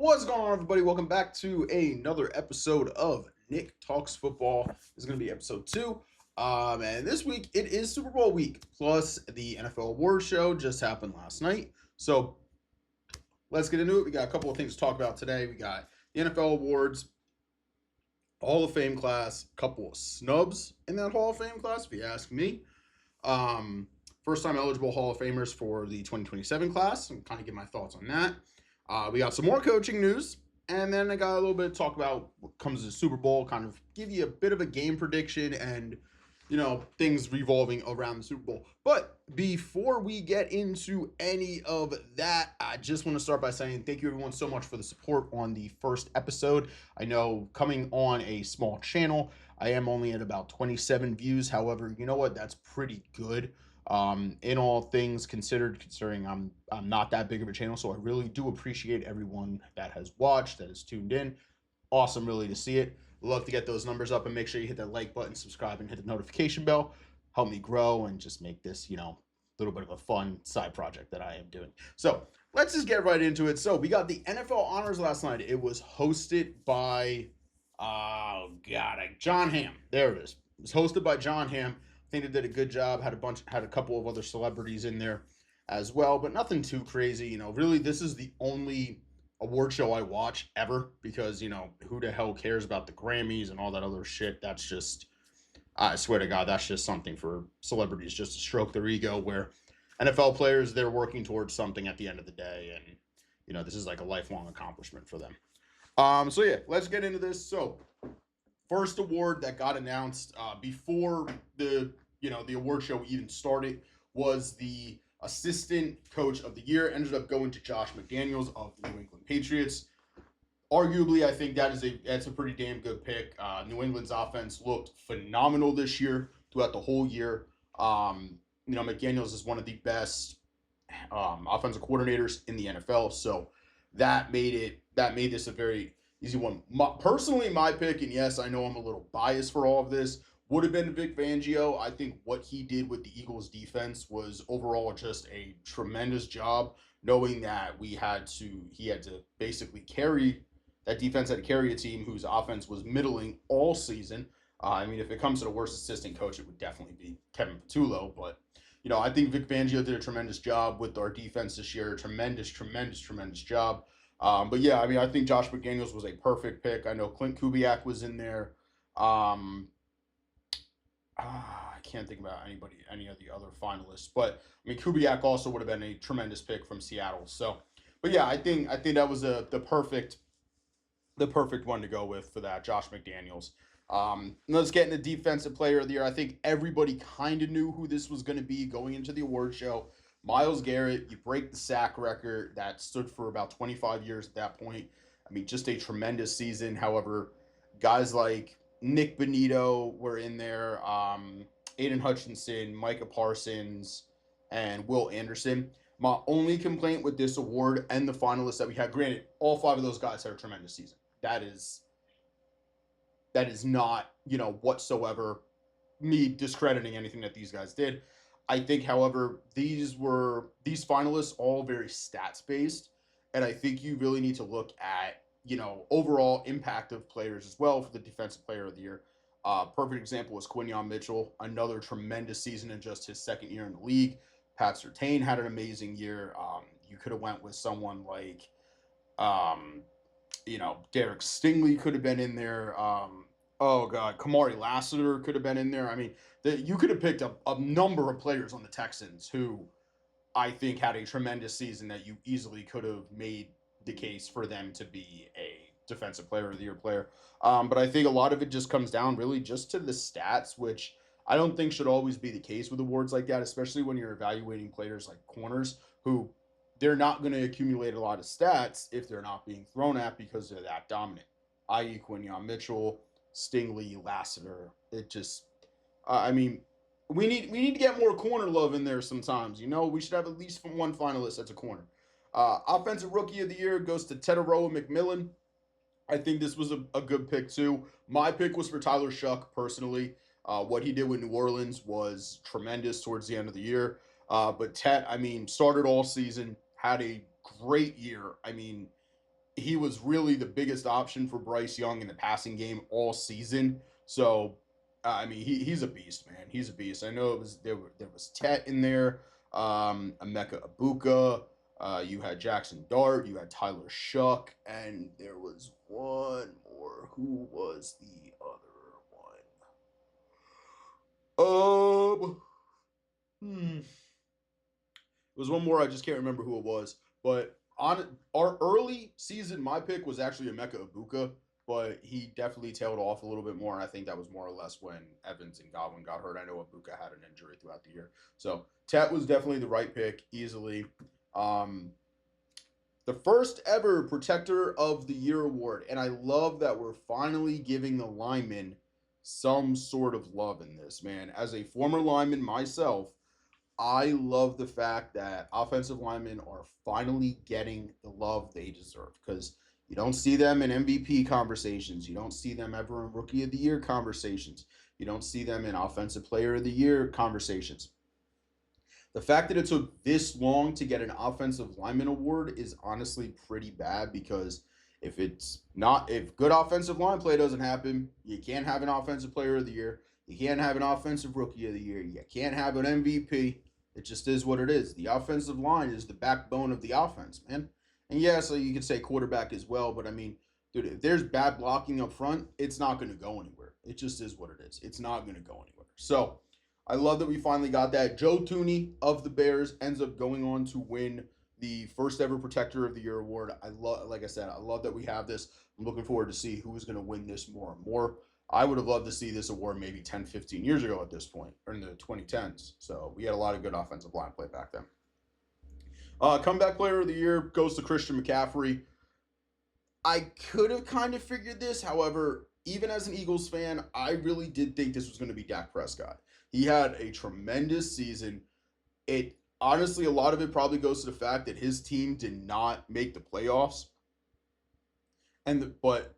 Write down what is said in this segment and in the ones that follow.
What's going on, everybody? Welcome back to another episode of Nick Talks Football. This is going to be episode two. And this week it is Super Bowl week, plus the NFL Awards show just happened last night. So let's get into it. We got a couple of things to talk about today. We got the NFL Awards, Hall of Fame class, a couple of snubs in that Hall of Fame class, if you ask me. Um, First time eligible Hall of Famers for the 2027 class, and kind of give my thoughts on that. We got some more coaching news, and then I got a little bit to talk about what comes to the Super Bowl, kind of give you a bit of a game prediction and, things revolving around the Super Bowl. But before we get into any of that, I just want to start by saying thank you everyone so much for the support on the first episode. I know coming on a small channel, I am only at about 27 views. However, you know what? That's pretty good. In all things considered, considering I'm not that big of a channel, so I really do appreciate everyone that has watched, that has tuned in. Awesome, really, to see it. Love to get those numbers up, and make sure you hit that like button, subscribe, and hit the notification bell. Help me grow and just make this, a little bit of a fun side project that I am doing. So let's just get right into it. So we got the NFL Honors last night. It was hosted by, John Hamm. There it is. It was hosted by John Hamm. I think they did a good job. Had a couple of other celebrities in there as well, but nothing too crazy. Really, this is the only award show I watch ever because who the hell cares about the Grammys and all that other shit? That's just, I swear to God, that's just something for celebrities just to stroke their ego. Where NFL players, they're working towards something at the end of the day, and this is like a lifelong accomplishment for them. So yeah, let's get into this. So first award that got announced before the award show even started was the assistant coach of the year. Ended up going to Josh McDaniels of the New England Patriots. Arguably, I think that's a pretty damn good pick. New England's offense looked phenomenal this year throughout the whole year. McDaniels is one of the best offensive coordinators in the NFL, so that made this a very easy one. Personally, my pick, and yes, I know I'm a little biased for all of this, would have been Vic Fangio. I think what he did with the Eagles defense was overall just a tremendous job, knowing that he had to basically carry that defense, had to carry a team whose offense was middling all season. If it comes to the worst assistant coach, it would definitely be Kevin Patullo. But, I think Vic Fangio did a tremendous job with our defense this year. Tremendous job. But yeah, I think Josh McDaniels was a perfect pick. I know Clint Kubiak was in there. I can't think about any of the other finalists, but Kubiak also would have been a tremendous pick from Seattle. So, but yeah, I think that was the perfect one to go with for that, Josh McDaniels. Let's get into Defensive Player of the Year. I think everybody kind of knew who this was going to be going into the award show. Myles Garrett, you break the sack record that stood for about 25 years at that point. Just a tremendous season. However, guys like Nick Bonito were in there, Aiden Hutchinson, Micah Parsons, and Will Anderson. My only complaint with this award and the finalists that we had, granted, all five of those guys had a tremendous season. That is not, whatsoever me discrediting anything that these guys did. I think, however, these finalists all very stats based, and I think you really need to look at overall impact of players as well for the Defensive Player of the Year. Perfect example was Quinyon Mitchell, another tremendous season in just his second year in the league. Pat Surtain had an amazing year. You could have went with someone like, Derek Stingley could have been in there. Kamari Lassiter could have been in there. You could have picked a number of players on the Texans who I think had a tremendous season that you easily could have made the case for them to be a Defensive Player of the Year player. But I think a lot of it just comes down really just to the stats, which I don't think should always be the case with awards like that, especially when you're evaluating players like corners who they're not going to accumulate a lot of stats if they're not being thrown at because they're that dominant, i.e. Quinyon Mitchell, Stingley, Lassiter. It just, we need to get more corner love in there sometimes. We should have at least one finalist that's a corner. Offensive Rookie of the Year goes to Teteroa McMillan. I think this was a good pick too. My pick was for Tyler Shuck personally. What he did with New Orleans was tremendous towards the end of the year. But Tet, started all season, had a great year. he was really the biggest option for Bryce Young in the passing game all season. So, I mean, he's a beast, man. He's a beast. I know it was there was Tet in there, Emeka Ibuka. You had Jackson Dart. You had Tyler Shuck, and there was one more. Who was the other one? Hmm. It was one more. I just can't remember who it was. But on our early season, my pick was actually Emeka Ibuka, but he definitely tailed off a little bit more. And I think that was more or less when Evans and Godwin got hurt. I know Ibuka had an injury throughout the year. So Tet was definitely the right pick, easily. Um, the first ever Protector of the Year award. And I love that we're finally giving the linemen some sort of love in this, man. As a former lineman myself, I love the fact that offensive linemen are finally getting the love they deserve because you don't see them in MVP conversations. You don't see them ever in Rookie of the Year conversations. You don't see them in Offensive Player of the Year conversations. The fact that it took this long to get an offensive lineman award is honestly pretty bad because if good offensive line play doesn't happen, you can't have an offensive player of the year. You can't have an offensive rookie of the year. You can't have an MVP. It just is what it is. The offensive line is the backbone of the offense, man. And yeah, so you could say quarterback as well, but I mean, dude, if there's bad blocking up front, it's not going to go anywhere. It just is what it is. It's not going to go anywhere. So I love that we finally got that. Joe Tooney of the Bears ends up going on to win the first ever Protector of the Year award. I love, like I said, I love that we have this. I'm looking forward to see who's going to win this more and more. I would have loved to see this award maybe 10, 15 years ago at this point, or in the 2010s. So we had a lot of good offensive line play back then. Comeback Player of the Year goes to Christian McCaffrey. I could have kind of figured this. However, even as an Eagles fan, I really did think this was going to be Dak Prescott. He had a tremendous season. It honestly, a lot of it probably goes to the fact that his team did not make the playoffs.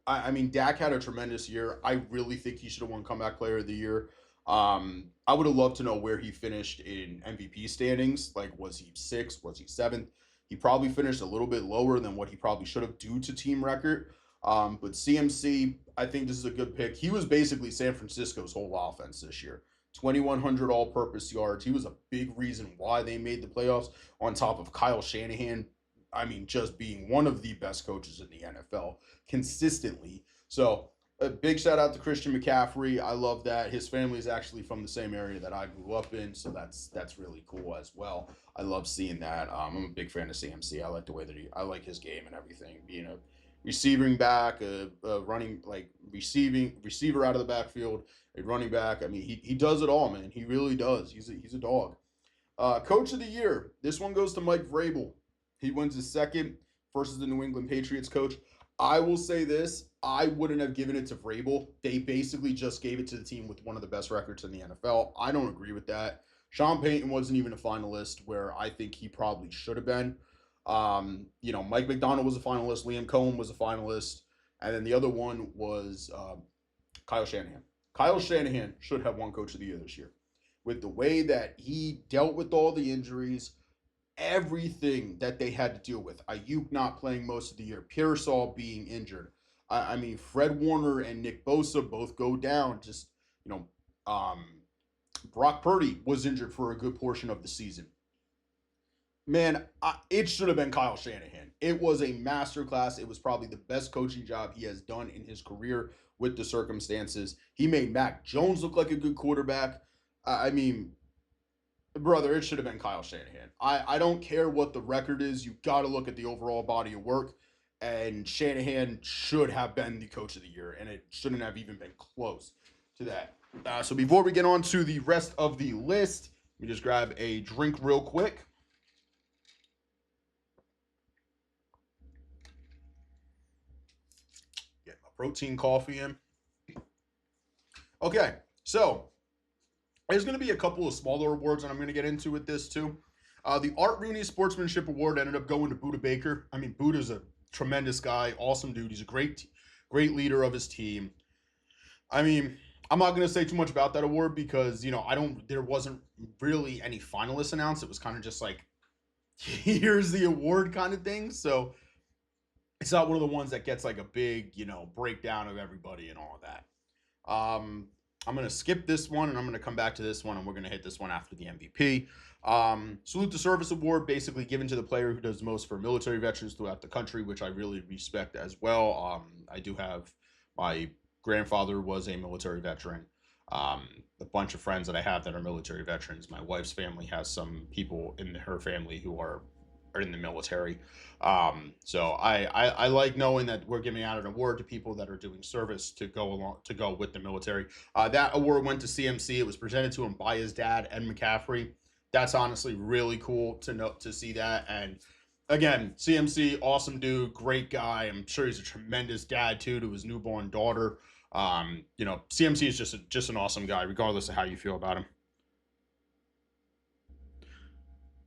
I mean, Dak had a tremendous year. I really think he should have won Comeback Player of the Year. I would have loved to know where he finished in MVP standings. Like, was he sixth? Was he seventh? He probably finished a little bit lower than what he probably should have due to team record. But CMC, I think this is a good pick. He was basically San Francisco's whole offense this year. 2,100 all purpose yards. He was a big reason why they made the playoffs, on top of Kyle Shanahan. I mean, just being one of the best coaches in the NFL consistently. So, a big shout out to Christian McCaffrey. I love that. His family is actually from the same area that I grew up in, so that's really cool as well. I love seeing that. I'm a big fan of CMC. I like the way that I like his game and everything. Being a receiving back, a running like receiving receiver out of the backfield, a running back. I mean, he does it all, man. He really does. He's a dog. Coach of the Year. This one goes to Mike Vrabel. He wins his second versus the New England Patriots coach. I will say this. I wouldn't have given it to Vrabel. They basically just gave it to the team with one of the best records in the NFL. I don't agree with that. Sean Payton wasn't even a finalist where I think he probably should have been. Mike McDonald was a finalist. Liam Cohen was a finalist. And then the other one was Kyle Shanahan. Kyle Shanahan should have won Coach of the Year this year. With the way that he dealt with all the injuries, everything that they had to deal with. Ayuk not playing most of the year, Pearsall being injured. I mean, Fred Warner and Nick Bosa both go down. Just, you know, um, Brock Purdy was injured for a good portion of the season. Man, it should have been Kyle Shanahan. It was a masterclass. It was probably the best coaching job he has done in his career with the circumstances. He made Mac Jones look like a good quarterback. I mean, brother, it should have been Kyle Shanahan. I don't care what the record is. You got to look at the overall body of work. And Shanahan should have been the coach of the year, and it shouldn't have even been close to that. So before we get on to the rest of the list, let me just grab a drink real quick. Get my protein coffee in. Okay, so there's going to be a couple of smaller awards, and I'm going to get into with this too. The Art Rooney Sportsmanship Award ended up going to Buda Baker. I mean, Buda's a tremendous guy, awesome dude. He's a great leader of his team. I mean, I'm not going to say too much about that award because, there wasn't really any finalists announced. It was kind of just like, here's the award kind of thing. So It's not one of the ones that gets like a big, breakdown of everybody and all of that. I'm going to skip this one and I'm going to come back to this one and we're going to hit this one after the MVP. Salute the Service Award, basically given to the player who does most for military veterans throughout the country, which I really respect as well. I do have my grandfather was a military veteran. Um, a bunch of friends that I have that are military veterans. My wife's family has some people in her family who are in the military. So I like knowing that we're giving out an award to people that are doing service to go with the military. That award went to CMC. It was presented to him by his dad, Ed McCaffrey. That's honestly really cool to see that. And again, CMC, awesome dude, great guy. I'm sure he's a tremendous dad too to his newborn daughter. CMC is just an awesome guy, regardless of how you feel about him.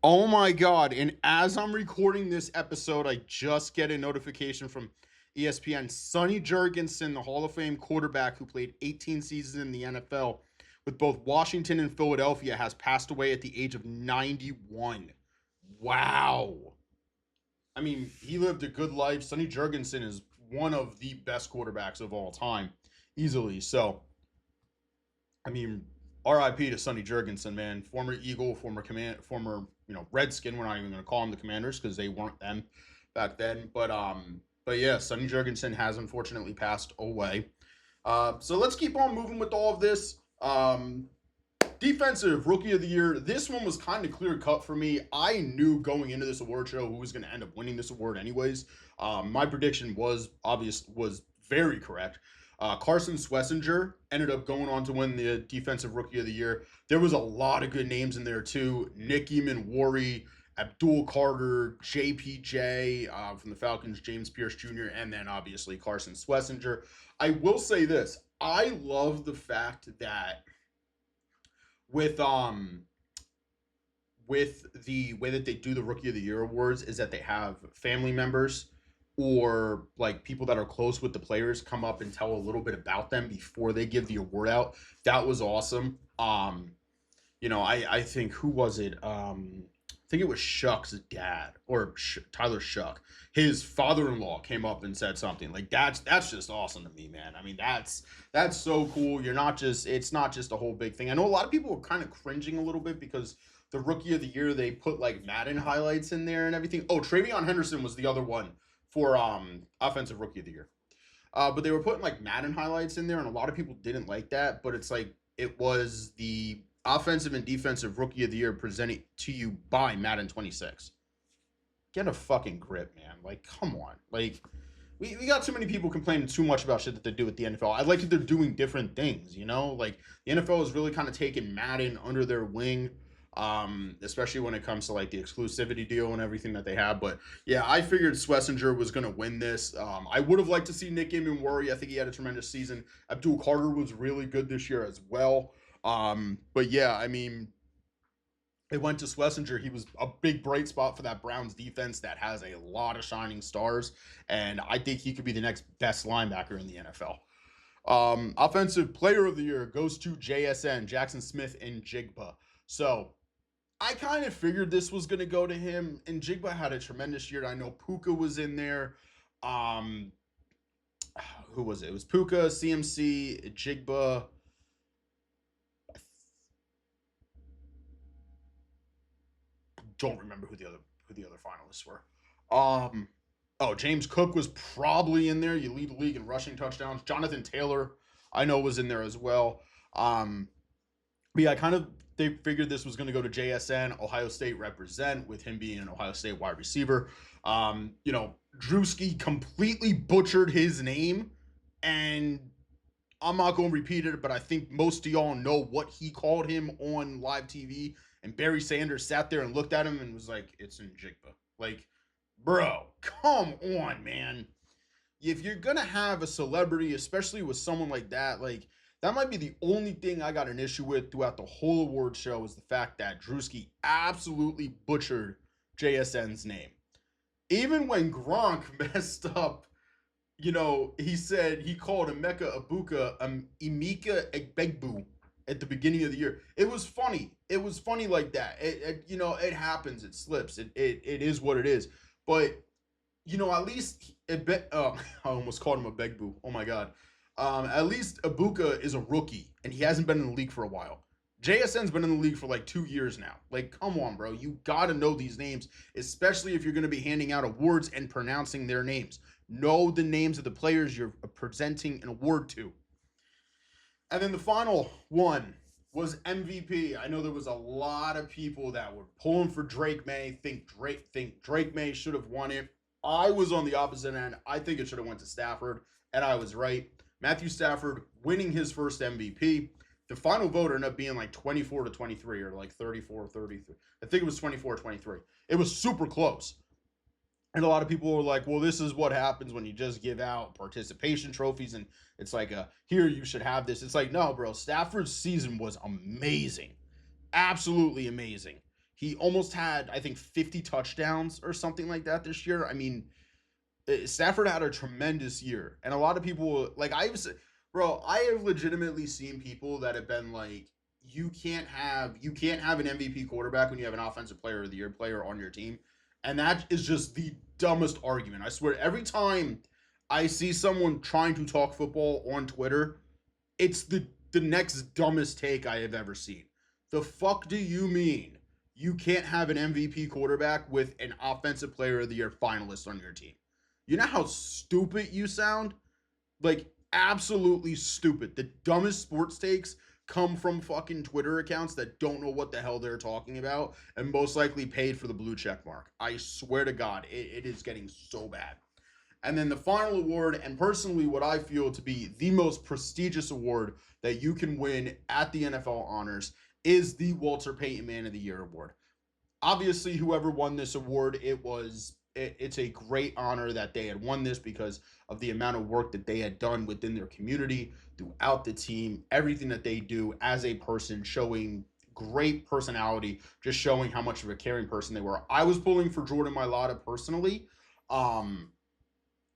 Oh my God. And as I'm recording this episode, I just get a notification from ESPN. Sonny Jurgensen, the Hall of Fame quarterback who played 18 seasons in the NFL with both Washington and Philadelphia, has passed away at the age of 91. Wow. I mean, he lived a good life. Sonny Jurgensen is one of the best quarterbacks of all time, easily. So, I mean, R.I.P. to Sonny Jurgensen, man. Former Eagle, former Redskin. We're not even going to call them the Commanders because they weren't them back then. But yeah, Sonny Jurgensen has unfortunately passed away. So let's keep on moving with all of this. Defensive Rookie of the Year. This one was kind of clear cut for me. I knew going into this award show who was going to end up winning this award, anyways. My prediction was very correct. Carson Schlesinger ended up going on to win the Defensive Rookie of the Year. There was a lot of good names in there too. Nick Eamon-Worry, Abdul Carter, JPJ from the Falcons, James Pierce Jr., and then obviously Carson Schlesinger. I will say this. I love the fact that with the way that they do the Rookie of the Year awards is that they have family members or like people that are close with the players come up and tell a little bit about them before they give the award out. That was awesome. I think who was it? I think it was Shuck's dad or Tyler Shuck. His father-in-law came up and said something like that's just awesome to me, man. I mean, that's so cool. It's not just a whole big thing. I know a lot of people were kind of cringing a little bit because the Rookie of the Year they put like Madden highlights in there and everything. Oh, Travion Henderson was the other one for Offensive Rookie of the Year. But they were putting like Madden highlights in there, and a lot of people didn't like that. But it's like it was the Offensive and Defensive Rookie of the Year presented to you by Madden 26. Get a fucking grip, man. Like, come on. Like, we got too many people complaining too much about shit that they do with the NFL. I like that they're doing different things, you know? Like, the NFL has really kind of taken Madden under their wing, especially when it comes to, like, the exclusivity deal and everything that they have. But, yeah, I figured Schlesinger was going to win this. I would have liked to see Nick Eamon-Worry. I think he had a tremendous season. Abdul Carter was really good this year as well. But yeah, I mean, it went to Schlesinger. He was a big bright spot for that Browns defense that has a lot of shining stars, and I think he could be the next best linebacker in the NFL. Offensive Player of the Year goes to JSN, Jackson Smith and Jigba. So I kind of figured this was going to go to him, and Jigba had a tremendous year. I know Puka was in there. Um, who was it? It was Puka, CMC, Jigba. Don't remember who the other finalists were. Um, James Cook was probably in there. You lead the league in rushing touchdowns. Jonathan Taylor, I know, was in there as well. But yeah, kind of they figured this was going to go to JSN, Ohio State represent, with him being an Ohio State wide receiver. Drewski completely butchered his name, and I'm not going to repeat it, but I think most of y'all know what he called him on live TV. And Barry Sanders sat there and looked at him and was like, "It's in Jigba." Like, bro, come on, man. If you're gonna have a celebrity, especially with someone like that, like that might be the only thing I got an issue with throughout the whole award show is the fact that Drewski absolutely butchered JSN's name. Even when Gronk messed up, he called Emeka Ibuka Emeka Egbegbu at the beginning of the year. It was funny. It was funny like that. It happens. It slips. It is what it is. But At least I almost called him a beg boo. Oh my god. At least Ibuka is a rookie and he hasn't been in the league for a while. JSN's been in the league for like 2 years now. Like, come on, bro. You gotta know these names, especially if you're gonna be handing out awards and pronouncing their names. Know the names of the players you're presenting an award to. And then the final one was MVP. I know there was a lot of people that were pulling for Drake May, think Drake May should have won it. I was on the opposite end. I think it should have went to Stafford, and I was right. Matthew Stafford winning his first MVP. The final vote ended up being like 24 to 23 or like 34 33. I think it was 24 23. It was super close. And a lot of people were like, well, this is what happens when you just give out participation trophies. And it's like, here, you should have this. It's like, no, bro. Stafford's season was amazing. Absolutely amazing. He almost had, I think, 50 touchdowns or something like that this year. I mean, Stafford had a tremendous year. And a lot of people, like, I have legitimately seen people that have been like, you can't have an MVP quarterback when you have an offensive player of the year player on your team. And that is just the dumbest argument. I swear, every time I see someone trying to talk football on Twitter, it's the next dumbest take I have ever seen. The fuck do you mean you can't have an MVP quarterback with an offensive player of the year finalist on your team? You know how stupid you sound? Like, absolutely stupid. The dumbest sports takes come from fucking Twitter accounts that don't know what the hell they're talking about and most likely paid for the blue check mark. I swear to God, it is getting so bad. And then the final award, and personally what I feel to be the most prestigious award that you can win at the NFL honors, is the Walter Payton Man of the Year award. Obviously, whoever won this award, it's a great honor that they had won this because of the amount of work that they had done within their community, throughout the team, everything that they do as a person, showing great personality, just showing how much of a caring person they were. I was pulling for Jordan Mailata personally. Um,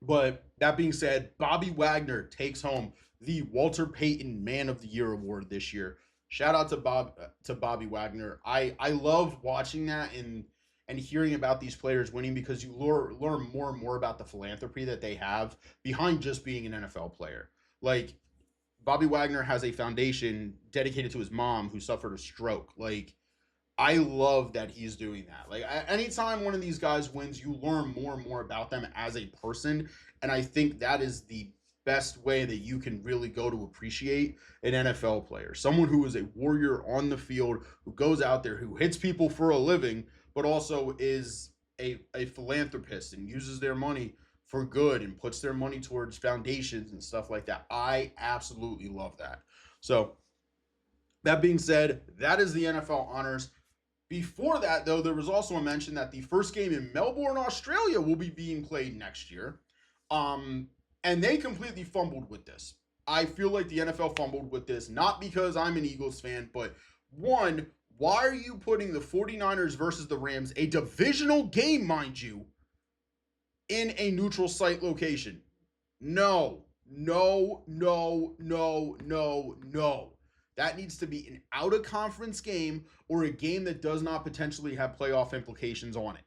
but that being said, Bobby Wagner takes home the Walter Payton Man of the Year award this year. Shout out to Bobby Wagner. I love watching that and hearing about these players winning because you learn more and more about the philanthropy that they have behind just being an NFL player. Like, Bobby Wagner has a foundation dedicated to his mom who suffered a stroke. Like, I love that he's doing that. Like, anytime one of these guys wins, you learn more and more about them as a person. And I think that is the best way that you can really go to appreciate an NFL player. Someone who is a warrior on the field, who goes out there, who hits people for a living, but also is a philanthropist and uses their money for good and puts their money towards foundations and stuff like that. I absolutely love that. So, that being said, that is the NFL honors. Before that, though, there was also a mention that the first game in Melbourne, Australia will be being played next year. And they completely fumbled with this. I feel like the NFL fumbled with this, not because I'm an Eagles fan, but one, why are you putting the 49ers versus the Rams, a divisional game, mind you, in a neutral site location? No, no, no, no, no, no. That needs to be an out of conference game or a game that does not potentially have playoff implications on it.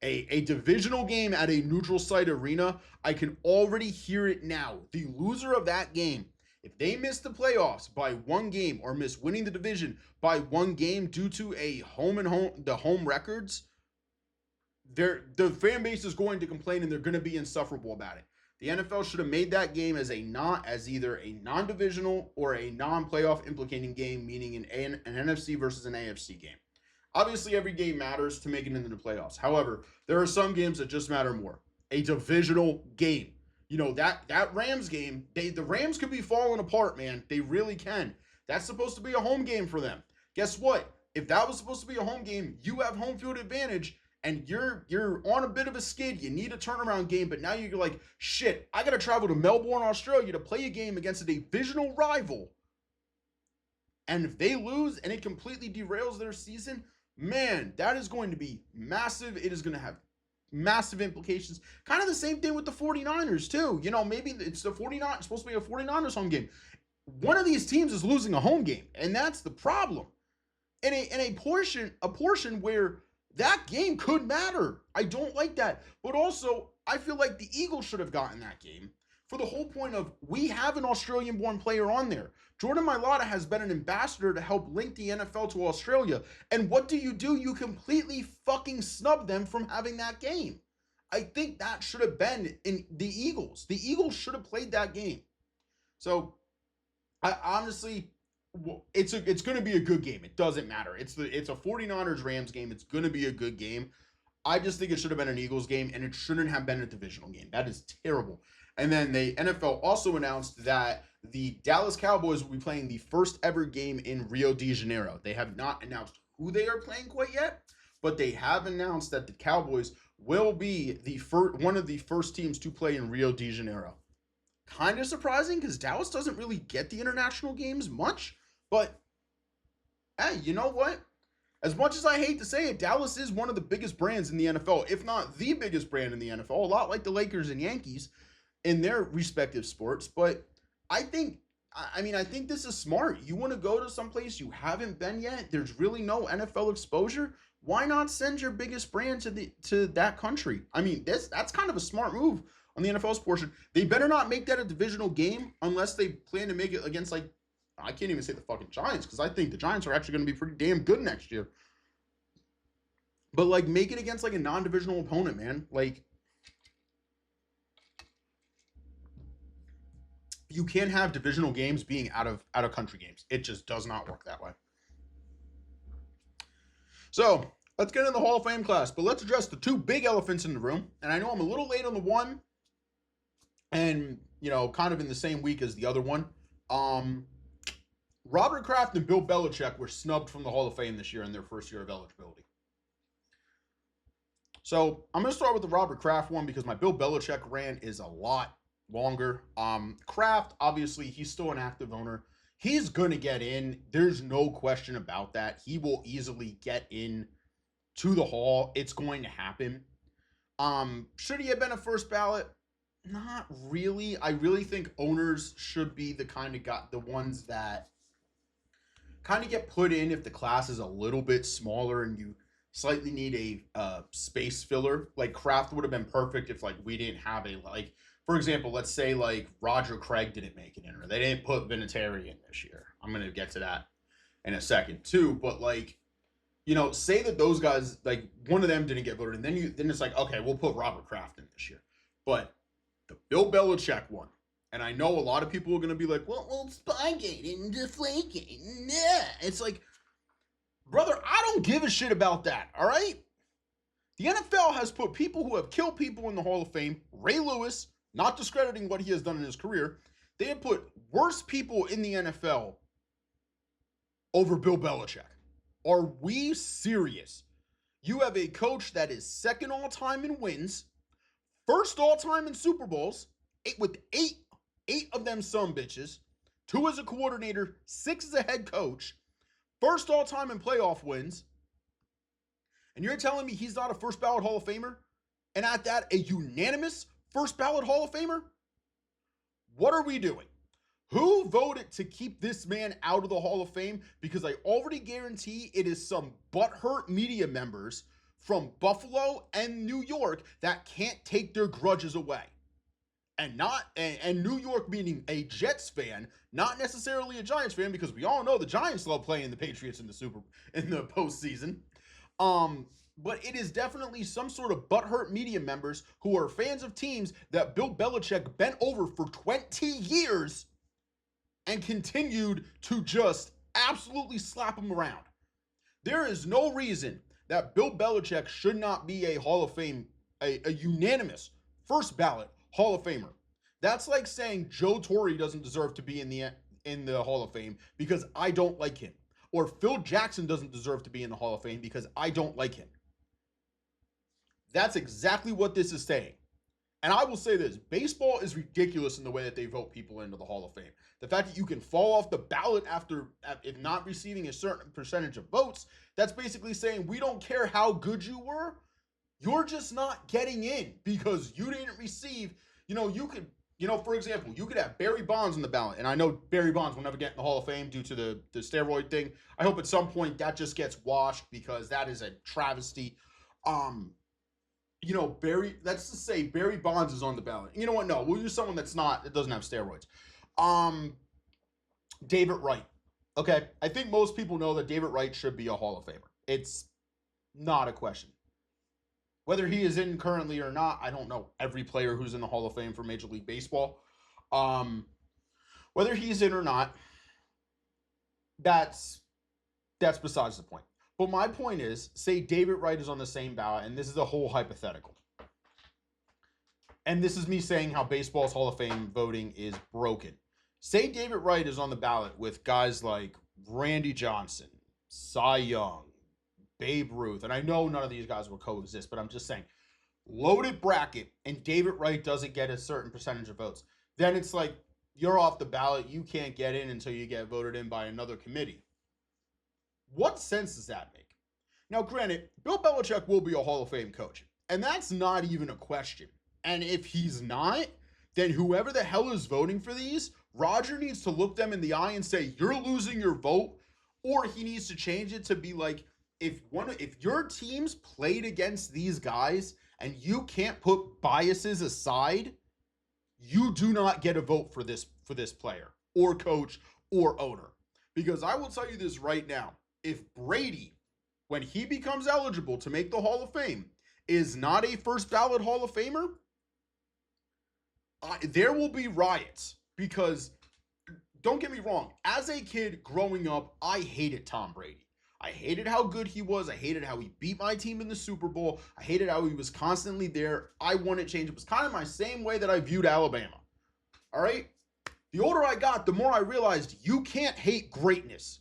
A divisional game at a neutral site arena, I can already hear it now. The loser of that game, if they miss the playoffs by one game or miss winning the division by one game due to the home records, the fan base is going to complain and they're going to be insufferable about it. The NFL should have made that game as either a non-divisional or a non-playoff implicating game, meaning an NFC versus an AFC game. Obviously, every game matters to make it into the playoffs. However, there are some games that just matter more. A divisional game. That Rams game, the Rams could be falling apart, man. They really can. That's supposed to be a home game for them. Guess what? If that was supposed to be a home game, you have home field advantage and you're on a bit of a skid. You need a turnaround game, but now you're like, shit, I got to travel to Melbourne, Australia to play a game against a divisional rival. And if they lose and it completely derails their season, man, that is going to be massive. It is going to have massive implications. Kind of the same thing with the 49ers too. Maybe it's supposed to be a 49ers home game. One of these teams is losing a home game, and that's the problem. In a portion where that game could matter. I don't like that. But also, I feel like the Eagles should have gotten that game for the whole point of we have an Australian born player on there. Jordan Mailata has been an ambassador to help link the NFL to Australia. And what do? You completely fucking snub them from having that game. I think that should have been in the Eagles. The Eagles should have played that game. So I honestly, it's going to be a good game. It doesn't matter. It's a 49ers Rams game. It's going to be a good game. I just think it should have been an Eagles game, and it shouldn't have been a divisional game. That is terrible. And then the NFL also announced that the Dallas Cowboys will be playing the first ever game in Rio de Janeiro. They have not announced who they are playing quite yet, but they have announced that the Cowboys will be one of the first teams to play in Rio de Janeiro. Kind of surprising because Dallas doesn't really get the international games much, but hey, you know what? As much as I hate to say it, Dallas is one of the biggest brands in the NFL, if not the biggest brand in the NFL, a lot like the Lakers and Yankees in their respective sports. But I think this is smart. You want to go to someplace you haven't been yet, there's really no NFL exposure. Why not send your biggest brand to that country? I mean, that's kind of a smart move on the NFL's portion. They better not make that a divisional game unless they plan to make it against, like, I can't even say the fucking Giants, because I think the Giants are actually going to be pretty damn good next year. But, like, make it against, like, a non-divisional opponent, man. Like, you can't have divisional games being out of country games. It just does not work that way. So, let's get in the Hall of Fame class. But let's address the two big elephants in the room. And I know I'm a little late on the one, and, you know, kind of in the same week as the other one. Robert Kraft and Bill Belichick were snubbed from the Hall of Fame this year in their first year of eligibility. So I'm going to start with the Robert Kraft one because my Bill Belichick rant is a lot longer. Kraft, obviously, he's still an active owner. He's going to get in. There's no question about that. He will easily get in to the Hall. It's going to happen. Should he have been a first ballot? Not really. I really think owners should be the ones that kind of get put in if the class is a little bit smaller and you slightly need a space filler. Like, Kraft would have been perfect if, like, we didn't have for example, let's say, like, Roger Craig didn't make it in, or they didn't put Vinatieri in this year. I'm going to get to that in a second too, but, like, you know, say that those guys, like, one of them didn't get voted, and then it's like, okay, we'll put Robert Kraft in this year. But the Bill Belichick one, and I know a lot of people are going to be like, well, Spygate and Deflategate. Yeah. It's like, brother, I don't give a shit about that, all right? The NFL has put people who have killed people in the Hall of Fame. Ray Lewis, not discrediting what he has done in his career, they have put worse people in the NFL over Bill Belichick. Are we serious? You have a coach that is second all-time in wins, first all-time in Super Bowls, with eight of them sumbitches, 2 as a coordinator, 6 as a head coach, first all-time in playoff wins, and you're telling me he's not a first ballot Hall of Famer? And at that, a unanimous first ballot Hall of Famer? What are we doing? Who voted to keep this man out of the Hall of Fame? Because I already guarantee it is some butthurt media members from Buffalo and New York that can't take their grudges away. And New York meaning a Jets fan, not necessarily a Giants fan, because we all know the Giants love playing the Patriots in the postseason. But it is definitely some sort of butthurt media members who are fans of teams that Bill Belichick bent over for 20 years and continued to just absolutely slap him around. There is no reason that Bill Belichick should not be a Hall of Fame, a unanimous first ballot Hall of Famer. That's like saying Joe Torre doesn't deserve to be in the Hall of Fame because I don't like him. Or Phil Jackson doesn't deserve to be in the Hall of Fame because I don't like him. That's exactly what this is saying. And I will say this, baseball is ridiculous in the way that they vote people into the Hall of Fame. The fact that you can fall off the ballot after if not receiving a certain percentage of votes, that's basically saying we don't care how good you were, you're just not getting in because you didn't receive, for example, you could have Barry Bonds on the ballot, and I know Barry Bonds will never get in the Hall of Fame due to the steroid thing. I hope at some point that just gets washed because that is a travesty. Let's just say Barry Bonds is on the ballot. You know what? No, we'll use someone that doesn't have steroids. Um, David Wright. Okay, I think most people know that David Wright should be a Hall of Famer. It's not a question. Whether he is in currently or not, I don't know every player who's in the Hall of Fame for Major League Baseball. Um, whether he's in or not, that's that's besides the point. But my point is, say David Wright is on the same ballot, and this is a whole hypothetical. And this is me saying how baseball's Hall of Fame voting is broken. Say David Wright is on the ballot with guys like Randy Johnson, Cy Young, Babe Ruth, and I know none of these guys will coexist, but I'm just saying, loaded bracket, and David Wright doesn't get a certain percentage of votes. Then it's like, you're off the ballot, you can't get in until you get voted in by another committee. What sense does that make? Now, granted, Bill Belichick will be a Hall of Fame coach, and that's not even a question. And if he's not, then whoever the hell is voting for these, Roger needs to look them in the eye and say, you're losing your vote, or he needs to change it to be like, if your teams played against these guys and you can't put biases aside, you do not get a vote for this player or coach or owner. Because I will tell you this right now, if Brady, when he becomes eligible to make the Hall of Fame, is not a first ballot Hall of Famer, there will be riots. Because, don't get me wrong, as a kid growing up, I hated Tom Brady. I hated how good he was. I hated how he beat my team in the Super Bowl. I hated how he was constantly there. I wanted change. It was kind of my same way that I viewed Alabama. All right? The older I got, the more I realized you can't hate greatness.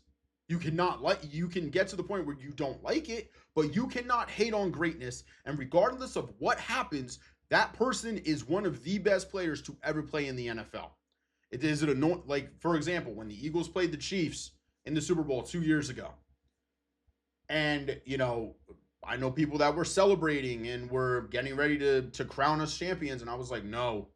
You can get to the point where you don't like it, but you cannot hate on greatness. And regardless of what happens, that person is one of the best players to ever play in the NFL. For example, when the Eagles played the Chiefs in the Super Bowl 2 years ago, and, I know people that were celebrating and were getting ready to crown us champions. And I was like, no.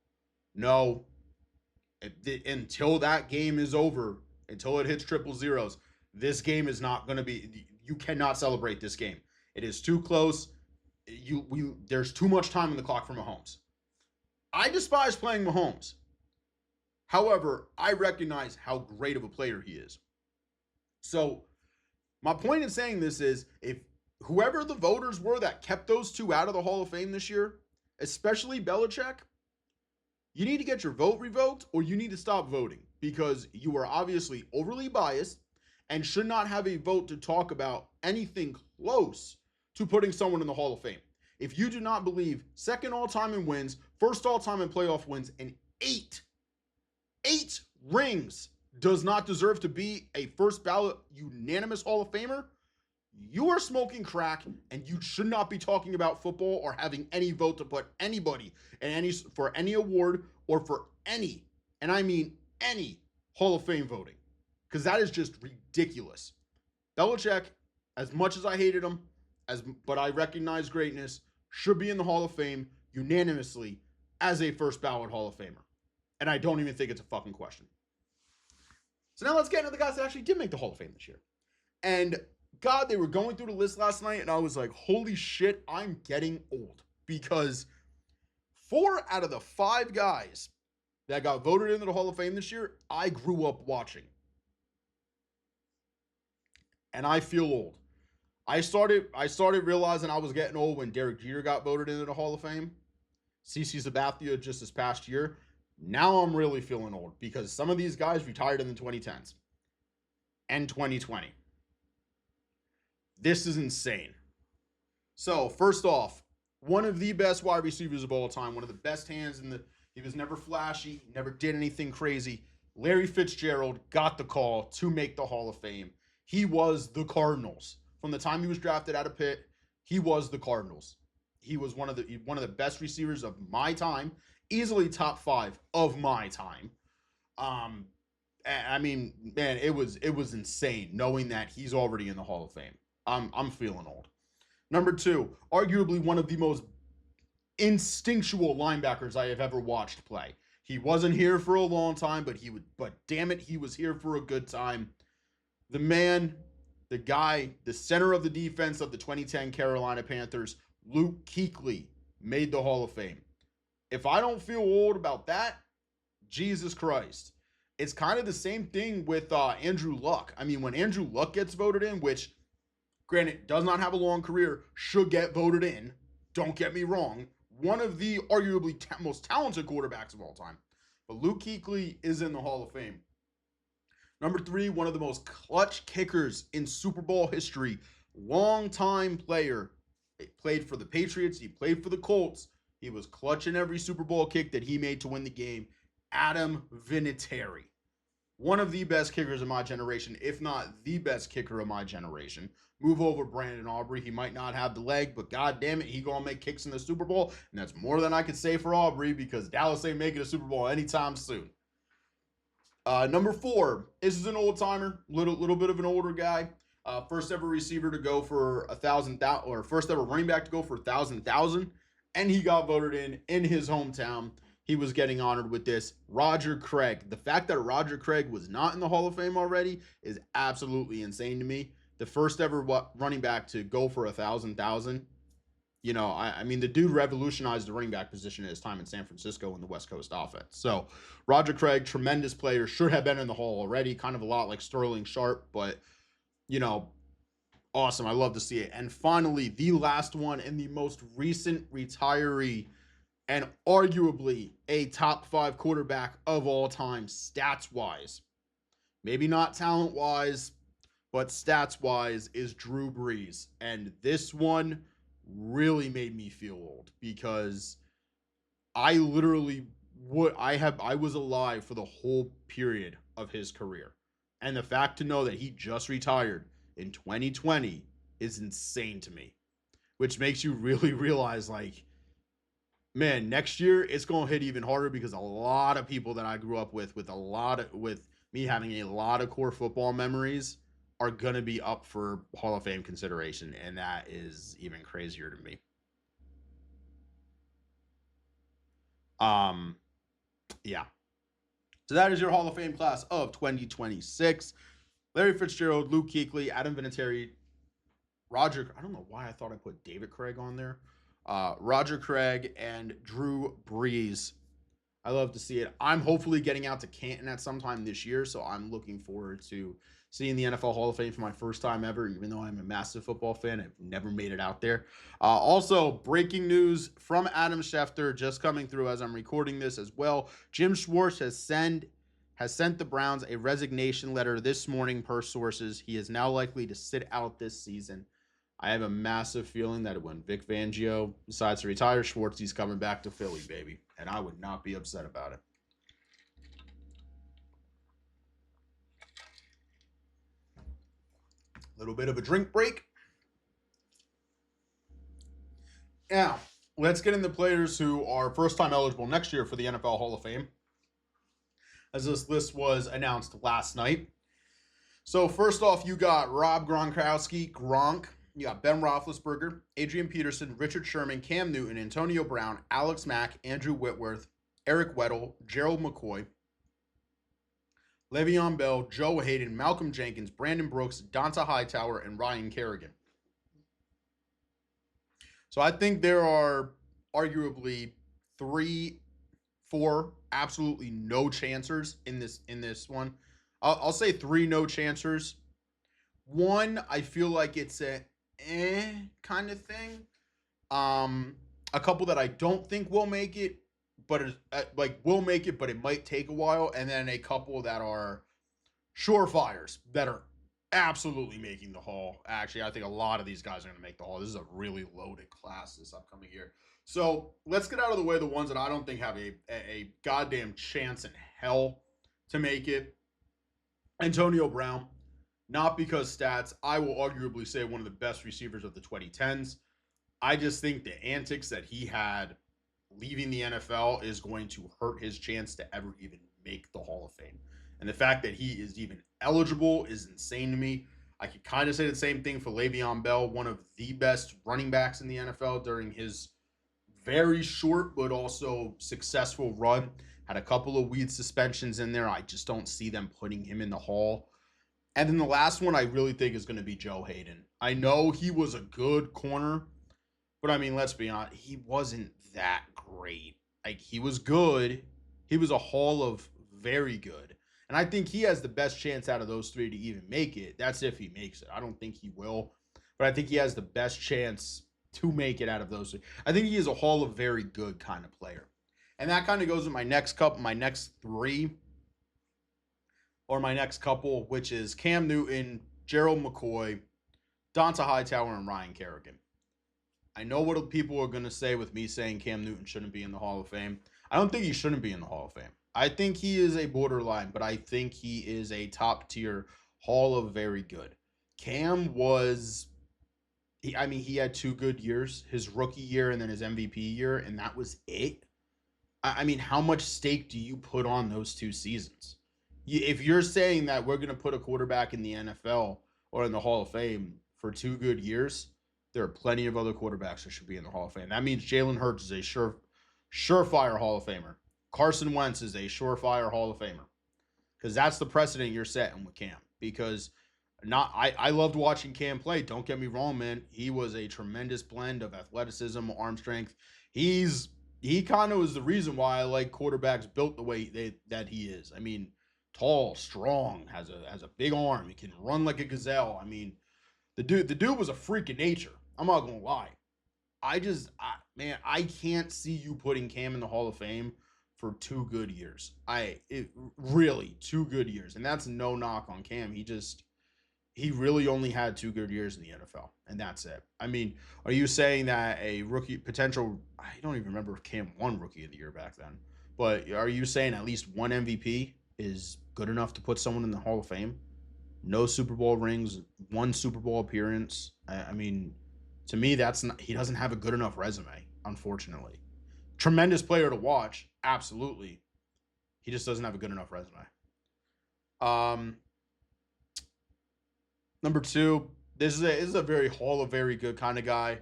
Until that game is over, until it hits triple zeros, this game is not going to be, you cannot celebrate this game. It is too close. There's too much time on the clock for Mahomes. I despise playing Mahomes. However, I recognize how great of a player he is. So, my point in saying this is, if whoever the voters were that kept those two out of the Hall of Fame this year, especially Belichick, you need to get your vote revoked or you need to stop voting, because you are obviously overly biased and should not have a vote to talk about anything close to putting someone in the Hall of Fame. If you do not believe second all-time in wins, first all-time in playoff wins, and eight rings does not deserve to be a first ballot unanimous Hall of Famer, you are smoking crack, and you should not be talking about football or having any vote to put anybody in for any award or for any, and I mean any, Hall of Fame voting, because that is just ridiculous. Belichick, as much as I hated him, but I recognize greatness, should be in the Hall of Fame unanimously as a first ballot Hall of Famer. And I don't even think it's a fucking question. So now let's get into the guys that actually did make the Hall of Fame this year. And God, they were going through the list last night, and I was like, holy shit, I'm getting old. Because 4 out of the 5 guys that got voted into the Hall of Fame this year, I grew up watching. And I feel old. I started realizing I was getting old when Derek Jeter got voted into the Hall of Fame. CeCe Sabathia just this past year. Now I'm really feeling old, because some of these guys retired in the 2010s and 2020. This is insane. So, first off, one of the best wide receivers of all time, one of the best hands he was never flashy, never did anything crazy. Larry Fitzgerald got the call to make the Hall of Fame. He was the Cardinals. From the time he was drafted out of Pitt, he was the Cardinals. He was one of the best receivers of my time. Easily top 5 of my time. I mean, man, it was insane knowing that he's already in the Hall of Fame. I'm feeling old. Number 2, arguably one of the most instinctual linebackers I have ever watched play. He wasn't here for a long time, but damn it, he was here for a good time. The man, the guy, the center of the defense of the 2010 Carolina Panthers, Luke Kuechly. made the Hall of Fame. If I don't feel old about that, Jesus Christ. It's kind of the same thing with Andrew Luck. I mean, when Andrew Luck gets voted in, which, granted, does not have a long career, should get voted in. Don't get me wrong. One of the arguably most talented quarterbacks of all time. But Luke Kuechly is in the Hall of Fame. Number 3, one of the most clutch kickers in Super Bowl history. Long-time player. He played for the Patriots. He played for the Colts. He was clutch in every Super Bowl kick that he made to win the game. Adam Vinatieri. One of the best kickers of my generation, if not the best kicker of my generation. Move over Brandon Aubrey. He might not have the leg, but god damn it, he gonna make kicks in the Super Bowl. And that's more than I could say for Aubrey because Dallas ain't making a Super Bowl anytime soon. Number 4, this is an old timer, little bit of an older guy. First ever receiver to go for 1,000, or first ever running back to go for 1,000, and he got voted in his hometown. He was getting honored with this. Roger Craig. The fact that Roger Craig was not in the Hall of Fame already is absolutely insane to me. The first ever running back to go for 1,000. You know, I mean, the dude revolutionized the running back position at his time in San Francisco in the West Coast offense. So, Roger Craig, tremendous player, should have been in the Hall already. Kind of a lot like Sterling Sharp, but, you know, awesome. I love to see it. And finally, the last one and the most recent retiree and arguably a top 5 quarterback of all time, stats-wise. Maybe not talent-wise, but stats-wise is Drew Brees. And this one really made me feel old because I literally I was alive for the whole period of his career. And the fact to know that he just retired in 2020 is insane to me, which makes you really realize, like, man, next year it's going to hit even harder because a lot of people that I grew up with me having a lot of core football memories are going to be up for Hall of Fame consideration, and that is even crazier to me. Yeah. So that is your Hall of Fame class of 2026. Larry Fitzgerald, Luke Kuechly, Adam Vinatieri, Roger. I don't know why I thought I put David Craig on there. Roger Craig and Drew Brees. I love to see it. I'm hopefully getting out to Canton at some time this year, so I'm looking forward to seeing the NFL Hall of Fame for my first time ever, even though I'm a massive football fan. I've never made it out there. Also, breaking news from Adam Schefter, just coming through as I'm recording this as well. Jim Schwartz has sent the Browns a resignation letter this morning per sources. He is now likely to sit out this season. I have a massive feeling that when Vic Fangio decides to retire, Schwartz, he's coming back to Philly, baby. And I would not be upset about it. A little bit of a drink break. Now, let's get into players who are first-time eligible next year for the NFL Hall of Fame, as this list was announced last night. So first off, you got Rob Gronkowski, Gronk. You got Ben Roethlisberger, Adrian Peterson, Richard Sherman, Cam Newton, Antonio Brown, Alex Mack, Andrew Whitworth, Eric Weddle, Gerald McCoy, Le'Veon Bell, Joe Hayden, Malcolm Jenkins, Brandon Brooks, Donta Hightower, and Ryan Kerrigan. So I think there are arguably 3, 4 absolutely no chancers in this one. I'll say 3 no chancers. One, I feel like it's a kind of thing. A couple that I don't think will make it, but will make it, but it might take a while, and then a couple that are surefires that are absolutely making the Hall. Actually, I think a lot of these guys are going to make the Hall. This is a really loaded class this upcoming year. So let's get out of the way the ones that I don't think have a goddamn chance in hell to make it. Antonio Brown. Not because stats. I will arguably say one of the best receivers of the 2010s. I just think the antics that he had leaving the NFL is going to hurt his chance to ever even make the Hall of Fame. And the fact that he is even eligible is insane to me. I could kind of say the same thing for Le'Veon Bell, one of the best running backs in the NFL during his very short but also successful run. Had a couple of weird suspensions in there. I just don't see them putting him in the Hall. And then the last one I really think is going to be Joe Hayden. I know he was a good corner, but I mean, let's be honest, he wasn't that great. Like, he was good. He was a Hall of very good. And I think he has the best chance out of those three to even make it. That's if he makes it. I don't think he will, but I think he has the best chance to make it out of those three. I think he is a Hall of very good kind of player. And that kind of goes with my next three, or my next couple, which is Cam Newton, Gerald McCoy, Donta Hightower, and Ryan Kerrigan. I know what people are going to say with me saying Cam Newton shouldn't be in the Hall of Fame. I don't think he shouldn't be in the Hall of Fame. I think he is a borderline, but I think he is a top tier Hall of very good. Cam was, I mean, he had two good years, his rookie year and then his MVP year, and that was it. I mean, how much stake do you put on those two seasons? If you're saying that we're going to put a quarterback in the NFL or in the Hall of Fame for two good years, there are plenty of other quarterbacks that should be in the Hall of Fame. That means Jalen Hurts is a surefire Hall of Famer. Carson Wentz is a surefire Hall of Famer, because that's the precedent you're setting with Cam. Because I loved watching Cam play. Don't get me wrong, man. He was a tremendous blend of athleticism, arm strength. He kind of was the reason why I like quarterbacks built the way that he is. I mean, tall, strong, has a big arm. He can run like a gazelle. I mean, the dude was a freak of nature. I'm not gonna lie. Man, I can't see you putting Cam in the Hall of Fame for two good years. Really 2 good years, and that's no knock on Cam. He really only had 2 good years in the NFL, and that's it. I mean, are you saying that a rookie potential? I don't even remember if Cam won Rookie of the Year back then, but are you saying at least one MVP is good enough to put someone in the Hall of Fame? No Super Bowl rings, one Super Bowl appearance. I mean, to me, that's not, he doesn't have a good enough resume, unfortunately. Tremendous player to watch, absolutely. He just doesn't have a good enough resume. Um, Number two, this is a very Hall of very good kind of guy.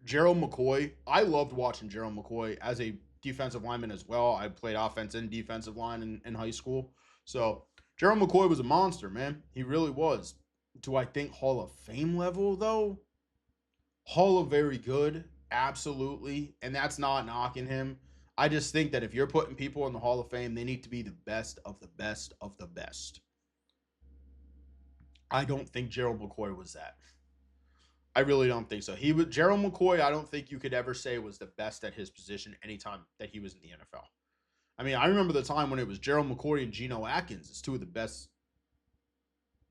Gerald McCoy. I loved watching Gerald McCoy as a defensive lineman as well. I played offense and defensive line in high school. So Gerald McCoy was a monster, man. He really was. Do I think Hall of Fame level though? Hall of very good, absolutely. And that's not knocking him. I just think that if you're putting people in the Hall of Fame, they need to be the best of the best of the best. I don't think Gerald McCoy was that. I really don't think so. He was Gerald McCoy. I don't think you could ever say was the best at his position anytime that he was in the NFL. I mean, I remember the time when it was Gerald McCoy and Geno Atkins. It's two of the best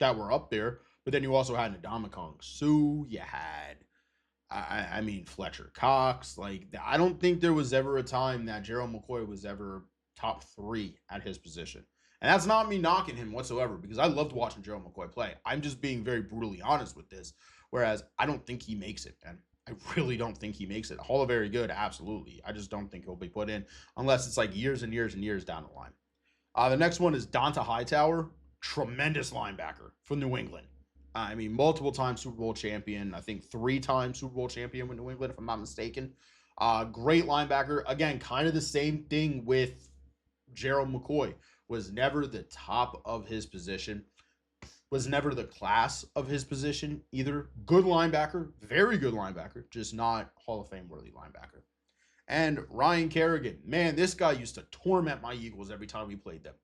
that were up there. But then you also had Ndamukong Suh. You had, I mean, Fletcher Cox. Like, I don't think there was ever a time that Gerald McCoy was ever top three at his position. And that's not me knocking him whatsoever, because I loved watching Gerald McCoy play. I'm just being very brutally honest with this. Whereas I don't think he makes it, man. I really don't think he makes it. Hall of Very Good, absolutely. I just don't think he'll be put in unless it's like years and years and years down the line. The next one is Donta Hightower, tremendous linebacker for New England. I mean, multiple time Super Bowl champion. I think 3 time Super Bowl champion with New England, if I'm not mistaken. Great linebacker. Again, kind of the same thing with Gerald McCoy. Was never the top of his position. Was never the class of his position either. Good linebacker, very good linebacker, just not Hall of Fame worthy linebacker. And Ryan Kerrigan, man, this guy used to torment my Eagles every time we played them.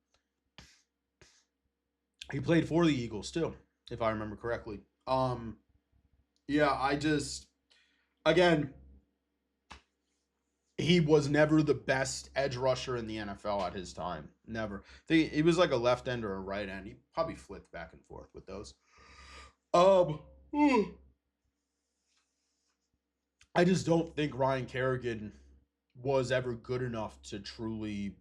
He played for the Eagles too, if I remember correctly. Yeah, again, he was never the best edge rusher in the NFL at his time. Never. He was like a left end or a right end. He probably flipped back and forth with those. Um, I just don't think Ryan Kerrigan was ever good enough to truly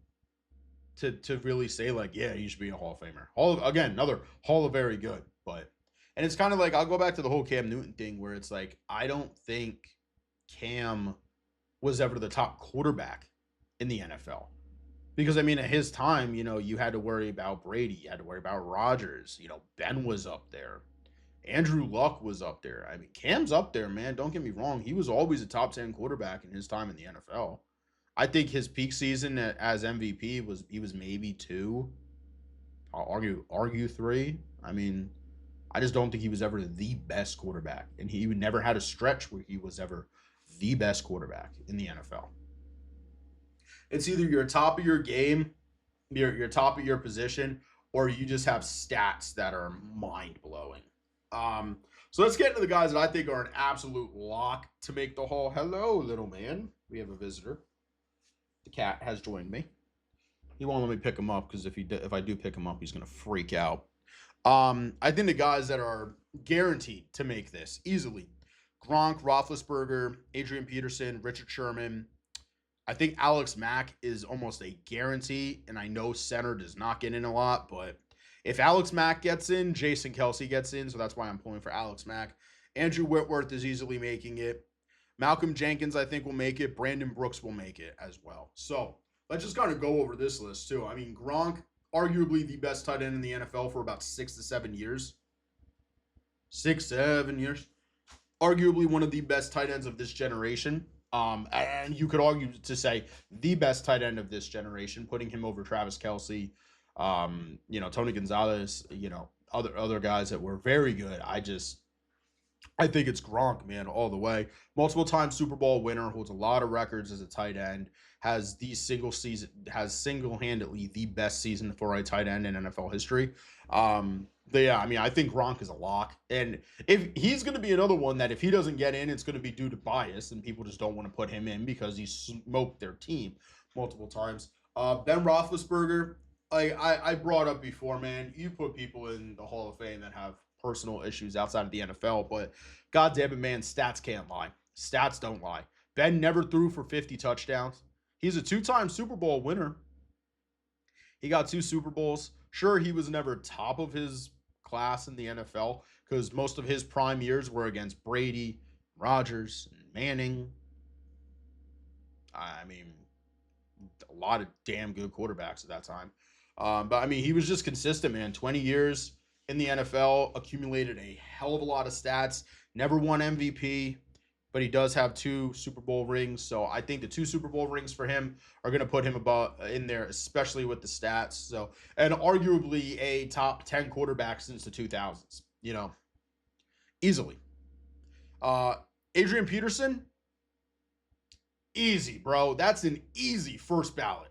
to really say like, yeah, he should be a Hall of Famer. Again, another Hall of Very Good, but and it's kind of like I'll go back to the whole Cam Newton thing where it's like I don't think Cam was ever the top quarterback in the NFL. Because I mean, at his time, you had to worry about Brady, you had to worry about Rodgers. Ben was up there, Andrew Luck was up there. I mean, Cam's up there, man. Don't get me wrong; he was always a top 10 quarterback in his time in the NFL. I think his peak season as MVP was he was maybe 2. I'll argue 3. I mean, I just don't think he was ever the best quarterback, and he never had a stretch where he was ever the best quarterback in the NFL. It's either you're top of your game, you're top of your position, or you just have stats that are mind blowing. So let's get into the guys that I think are an absolute lock to make the Hall. Hello, little man. We have a visitor. The cat has joined me. He won't let me pick him up because if I do pick him up, he's gonna freak out. I think the guys that are guaranteed to make this easily: Gronk, Roethlisberger, Adrian Peterson, Richard Sherman. I think Alex Mack is almost a guarantee, and I know center does not get in a lot, but if Alex Mack gets in, Jason Kelsey gets in, so that's why I'm pulling for Alex Mack. Andrew Whitworth is easily making it. Malcolm Jenkins, I think, will make it. Brandon Brooks will make it as well. So let's just kind of go over this list, too. I mean, Gronk, arguably the best tight end in the NFL for about 6 to 7 years. 6, 7 years. Arguably one of the best tight ends of this generation. And you could argue to say the best tight end of this generation, putting him over Travis Kelsey, Tony Gonzalez, other guys that were very good. I think it's Gronk, man, all the way. Multiple time Super Bowl winner, holds a lot of records as a tight end, has single-handedly the best season for a tight end in NFL history. I think Gronk is a lock. And if he's going to be another one that if he doesn't get in, it's going to be due to bias and people just don't want to put him in because he smoked their team multiple times. Ben Roethlisberger, I brought up before, man, you put people in the Hall of Fame that have personal issues outside of the NFL, but God damn it, man, stats can't lie. Stats don't lie. Ben never threw for 50 touchdowns. He's a 2-time Super Bowl winner. He got 2 Super Bowls. Sure, he was never top of his class in the NFL because most of his prime years were against Brady, Rodgers, and Manning. I mean, a lot of damn good quarterbacks at that time. But he was just consistent, man. 20 years in the NFL, accumulated a hell of a lot of stats, never won MVP, but he does have 2 Super Bowl rings. So I think the 2 Super Bowl rings for him are going to put him in there, especially with the stats. So, and arguably a top 10 quarterback since the 2000s, easily. Adrian Peterson, easy, bro. That's an easy first ballot.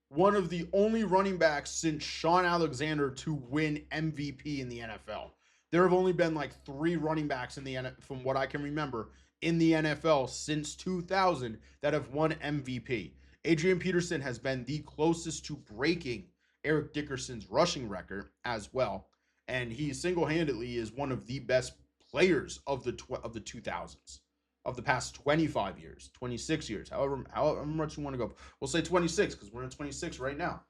One of the only running backs since Sean Alexander to win MVP in the NFL. There have only been like 3 running backs from what I can remember in the NFL since 2000 that have won MVP. Adrian Peterson has been the closest to breaking Eric Dickerson's rushing record as well, and he single-handedly is one of the best players of the 2000s. Of the past 25 years, 26 years, however much you want to go. We'll say 26 because we're in 26 right now.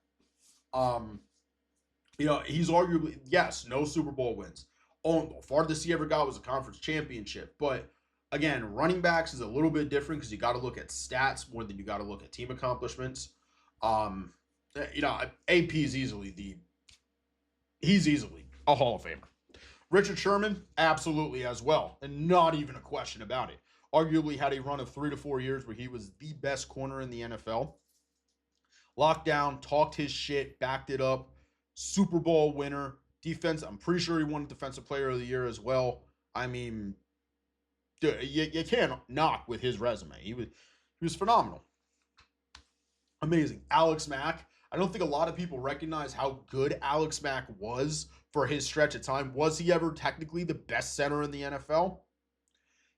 He's arguably, yes, no Super Bowl wins. The farthest he ever got was a conference championship. But again, running backs is a little bit different because you got to look at stats more than you got to look at team accomplishments. AP is easily a Hall of Famer. Richard Sherman, absolutely as well, and not even a question about it. Arguably had a run of 3 to 4 years where he was the best corner in the NFL. Locked down, talked his shit, backed it up. Super Bowl winner. Defense, I'm pretty sure he won Defensive Player of the Year as well. Dude, you can't knock with his resume. He was phenomenal. Amazing. Alex Mack. I don't think a lot of people recognize how good Alex Mack was for his stretch of time. Was he ever technically the best center in the NFL?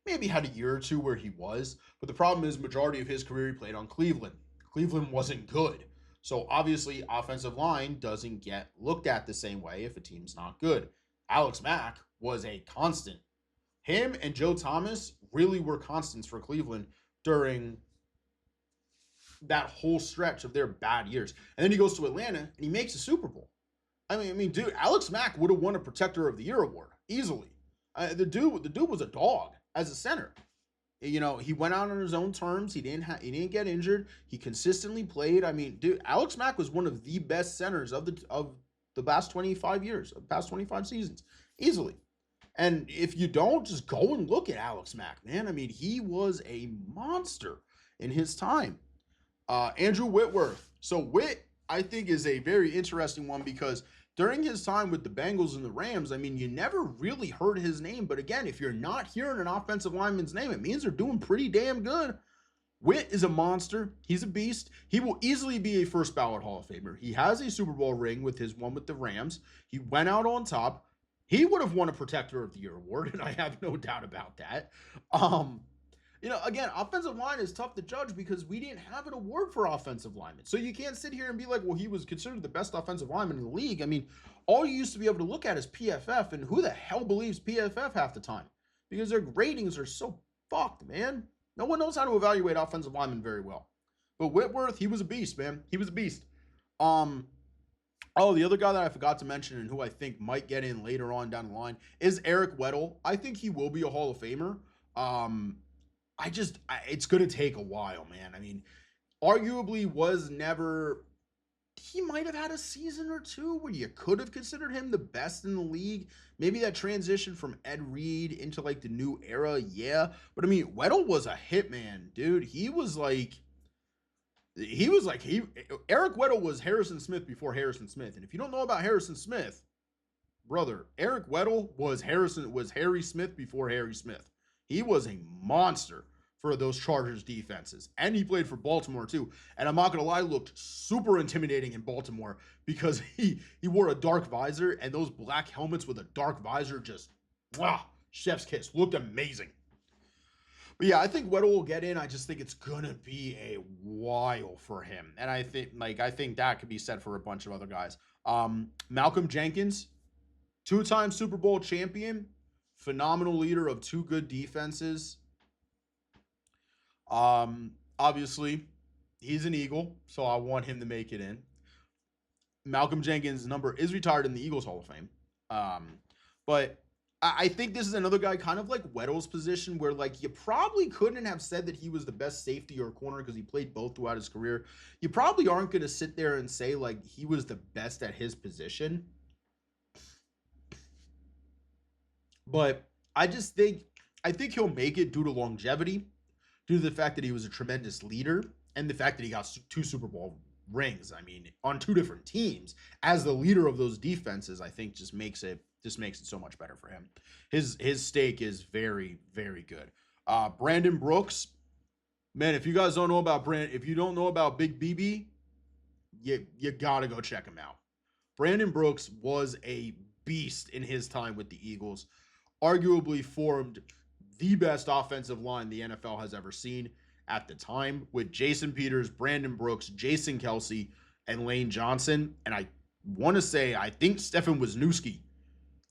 Maybe had a year or 2 where he was, but the problem is majority of his career he played on Cleveland. Cleveland wasn't good. So obviously offensive line doesn't get looked at the same way if a team's not good. Alex Mack was a constant. Him and Joe Thomas really were constants for Cleveland during that whole stretch of their bad years. And then he goes to Atlanta and he makes a Super Bowl. Dude, Alex Mack would have won a Protector of the Year award easily. The dude was a dog as a center. He went out on his own terms. He didn't get injured. He consistently played. Dude, Alex Mack was one of the best centers of the past 25 years, of the past 25 seasons, easily. And if you don't, just go and look at Alex Mack, man. He was a monster in his time. Andrew Whitworth. So Whit, I think, is a very interesting one because during his time with the Bengals and the Rams, you never really heard his name. But again, if you're not hearing an offensive lineman's name, it means they're doing pretty damn good. Witt is a monster. He's a beast. He will easily be a first ballot Hall of Famer. He has a Super Bowl ring with his one with the Rams. He went out on top. He would have won a Protector of the Year award, and I have no doubt about that. Um, again, offensive line is tough to judge because we didn't have an award for offensive linemen. So you can't sit here and be like, well, he was considered the best offensive lineman in the league. I mean, all you used to be able to look at is PFF, and who the hell believes PFF half the time? Because their ratings are so fucked, man. No one knows how to evaluate offensive linemen very well. But Whitworth, he was a beast, man. He was a beast. Oh, the other guy that I forgot to mention and who I think might get in later on down the line is Eric Weddle. I think he will be a Hall of Famer. It's going to take a while, man. I mean, arguably was never, he might have had a season or two where you could have considered him the best in the league. Maybe that transition from Ed Reed into like the new era, yeah. But I mean, Weddle was a hitman, dude. Eric Weddle was Harrison Smith before Harrison Smith. And if you don't know about Harrison Smith, brother, Eric Weddle was Harry Smith before Harry Smith. He was a monster for those Chargers defenses. And he played for Baltimore too. And I'm not going to lie, looked super intimidating in Baltimore because he wore a dark visor, and those black helmets with a dark visor just, chef's kiss. Looked amazing. But yeah, I think Weddle will get in. I just think it's going to be a while for him. And I think that could be said for a bunch of other guys. Malcolm Jenkins, two-time Super Bowl champion, phenomenal leader of two good defenses. Obviously, he's an Eagle, so I want him to make it in. Malcolm Jenkins' number is retired in the Eagles Hall of Fame. But I think this is another guy kind of like Weddle's position where, like, you probably couldn't have said that he was the best safety or corner because he played both throughout his career. You probably aren't going to sit there and say, like, he was the best at his position. But I think he'll make it due to longevity, due to the fact that he was a tremendous leader, and the fact that he got two Super Bowl rings. I mean, on two different teams as the leader of those defenses, I think just makes it so much better for him. His stake is very, very good. Brandon Brooks, man, if you guys don't know about if you don't know about Big BB, you gotta go check him out. Brandon Brooks was a beast in his time with the Eagles. Arguably formed the best offensive line the NFL has ever seen at the time, with Jason Peters, Brandon Brooks, Jason Kelsey, and Lane Johnson. And I want to say, I think Stefan Wisniewski.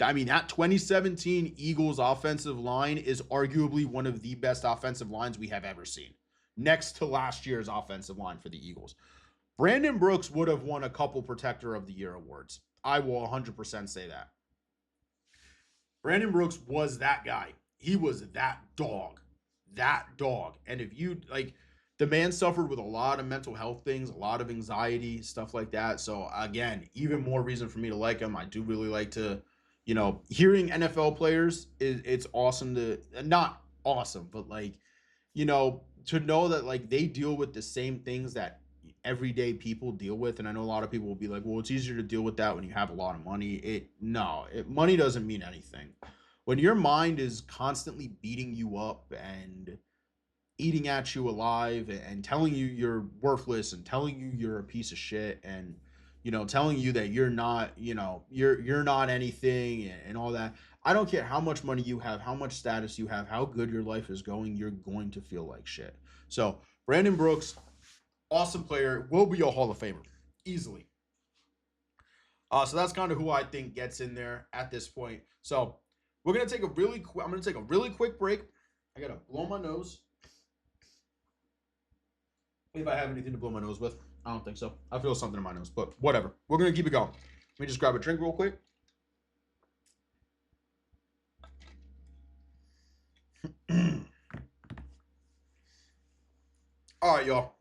I mean, that 2017 Eagles offensive line is arguably one of the best offensive lines we have ever seen, next to last year's offensive line for the Eagles. Brandon Brooks would have won a couple Protector of the Year awards. I will 100% say that. Brandon Brooks was that guy. He was that dog. And if you, like, the man suffered with a lot of mental health things, a lot of anxiety, stuff like that. So again, even more reason for me to like him. I do really like to, hearing NFL players it's awesome to, not awesome, but like, to know that like they deal with the same things that everyday people deal with. And I know a lot of people will be like, well, it's easier to deal with that when you have a lot of money. Money doesn't mean anything. When your mind is constantly beating you up and eating at you alive and telling you you're worthless and telling you you're a piece of shit and, telling you that you're not, you're not anything and all that. I don't care how much money you have, how much status you have, how good your life is going, you're going to feel like shit. So Brandon Brooks, awesome player, will be a Hall of Famer easily. So that's kind of who I think gets in there at this point. So I'm going to take a really quick break. I got to blow my nose. If I have anything to blow my nose with. I don't think so. I feel something in my nose, but whatever. We're going to keep it going. Let me just grab a drink real quick. All right, y'all.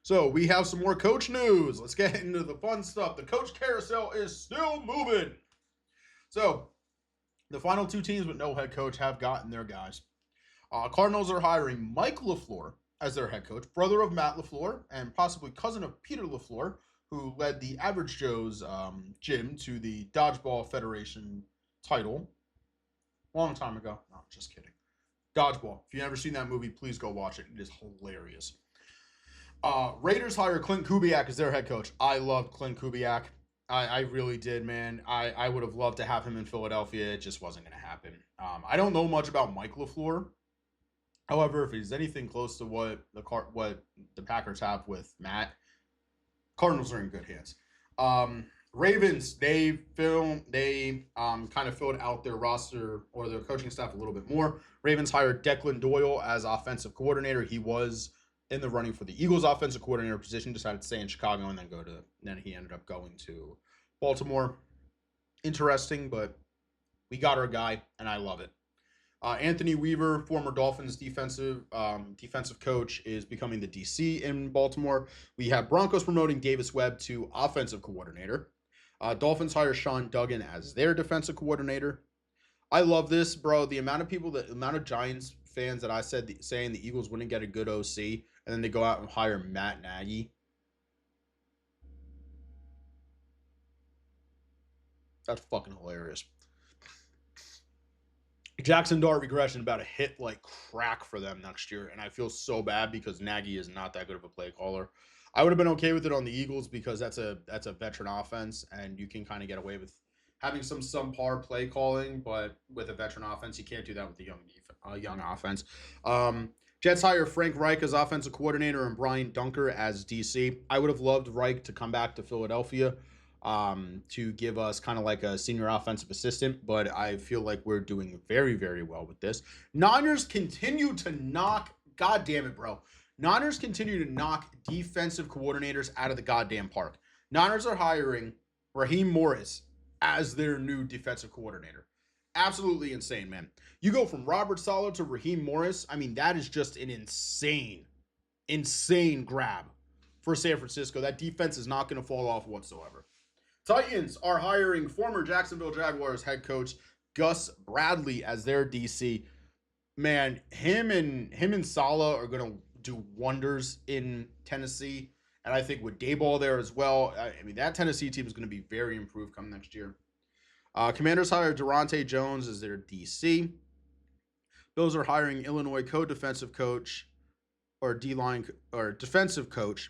So we have some more coach news. Let's get into the fun stuff. The coach carousel is still moving. So the final two teams with no head coach have gotten their guys. Cardinals are hiring Mike LaFleur as their head coach, brother of Matt LaFleur, and possibly cousin of Peter LaFleur, who led the Average Joe's gym to the Dodgeball Federation title long time ago. No, just kidding. Dodgeball. If you've never seen that movie, please go watch it. It is hilarious. Raiders hire Clint Kubiak as their head coach. I loved Clint Kubiak. I really did, man. I would have loved to have him in Philadelphia. It just wasn't going to happen. I don't know much about Mike LaFleur. However, if he's anything close to what the Packers have with Matt, Cardinals are in good hands. Ravens, they kind of filled out their roster or their coaching staff a little bit more. Ravens hired Declan Doyle as offensive coordinator. He was in the running for the Eagles offensive coordinator position, decided to stay in Chicago and then he ended up going to Baltimore. Interesting, but we got our guy, and I love it. Anthony Weaver, former Dolphins defensive coach, is becoming the DC in Baltimore. We have Broncos promoting Davis Webb to offensive coordinator. Dolphins hire Sean Duggan as their defensive coordinator. I love this, bro. The amount of Giants fans that I said saying the Eagles wouldn't get a good OC, and then they go out and hire Matt Nagy. That's fucking hilarious. Jackson Dart regression about to hit like crack for them next year, and I feel so bad because Nagy is not that good of a play caller. I would have been okay with it on the Eagles because that's a veteran offense, and you can kind of get away with having some subpar play calling, but with a veteran offense, you can't do that with a young offense. Jets hire Frank Reich as offensive coordinator and Brian Dunker as DC. I would have loved Reich to come back to Philadelphia to give us kind of like a senior offensive assistant, but I feel like we're doing very, very well with this. Niners continue to knock, God damn it, bro. Niners continue to knock defensive coordinators out of the goddamn park. Niners are hiring Raheem Morris as their new defensive coordinator. Absolutely insane, man. You go from Robert Saleh to Raheem Morris. I mean, that is just an insane grab for San Francisco. That defense is not going to fall off whatsoever. Titans are hiring former Jacksonville Jaguars head coach Gus Bradley as their DC. Man, him and Saleh are going to do wonders in Tennessee. And I think with Dayball there as well, I mean, that Tennessee team is going to be very improved come next year. Commanders hire Durante Jones as their DC. Bills are hiring Illinois co-defensive coach or D-line or defensive coach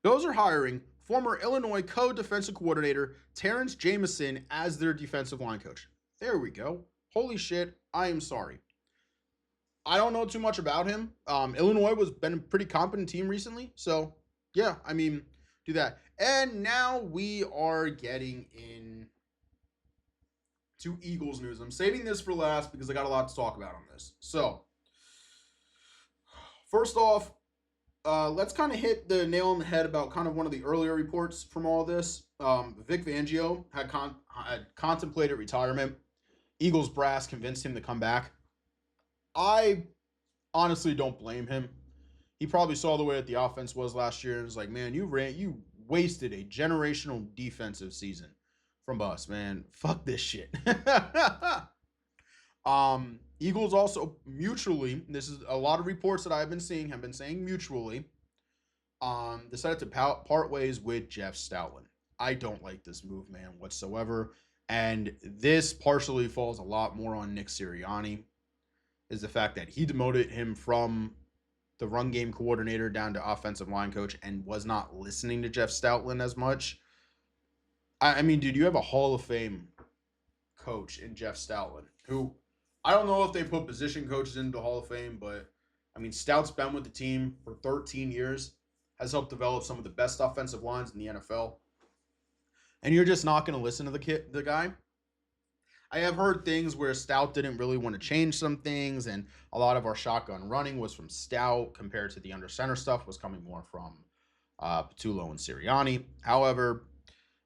Bills are hiring former Illinois co-defensive coordinator Terrence Jameson as their defensive line coach. There we go. Holy shit, I am sorry. I don't know too much about him. Illinois was been a pretty competent team recently, so yeah, I mean, do that. And now we are getting in to Eagles news. I'm saving this for last because I got a lot to talk about on this. So, first off, let's kind of hit the nail on the head about kind of one of the earlier reports from all this. Vic Fangio had contemplated retirement. Eagles brass convinced him to come back. I honestly don't blame him. He probably saw the way that the offense was last year and was like, man, you wasted a generational defensive season from us, man. Fuck this shit. Eagles also mutually, this is a lot of reports that I've been seeing, have been saying mutually, decided to part ways with Jeff Stoutland. I don't like this move, man, whatsoever. And this partially falls a lot more on Nick Sirianni, is the fact that he demoted him from the run game coordinator down to offensive line coach and was not listening to Jeff Stoutland as much. I mean, dude, you have a Hall of Fame coach in Jeff Stoutland, who I don't know if they put position coaches into the Hall of Fame, but I mean, Stout's been with the team for 13 years, has helped develop some of the best offensive lines in the NFL. And you're just not going to listen to the guy. I have heard things where Stout didn't really want to change some things, and a lot of our shotgun running was from Stout compared to the under center stuff was coming more from Patullo and Sirianni. However,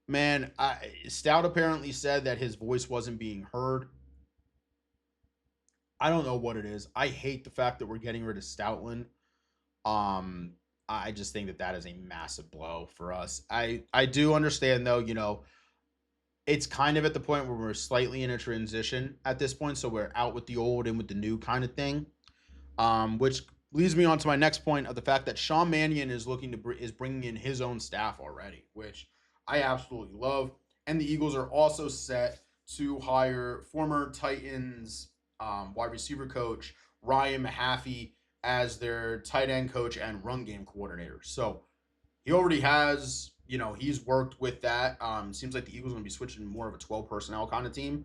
man, Stout apparently said that his voice wasn't being heard. I don't know what it is. I hate the fact that we're getting rid of Stoutland. I just think that is a massive blow for us. I do understand, though, you know, it's kind of at the point where we're slightly in a transition at this point. So we're out with the old and with the new kind of thing, which leads me on to my next point of the fact that Sean Mannion is bringing in his own staff already, which I absolutely love. And the Eagles are also set to hire former Titans wide receiver coach, Ryan Mahaffey, as their tight end coach and run game coordinator. So he already has, he's worked with that. Seems like the Eagles are going to be switching more of a 12 personnel kind of team.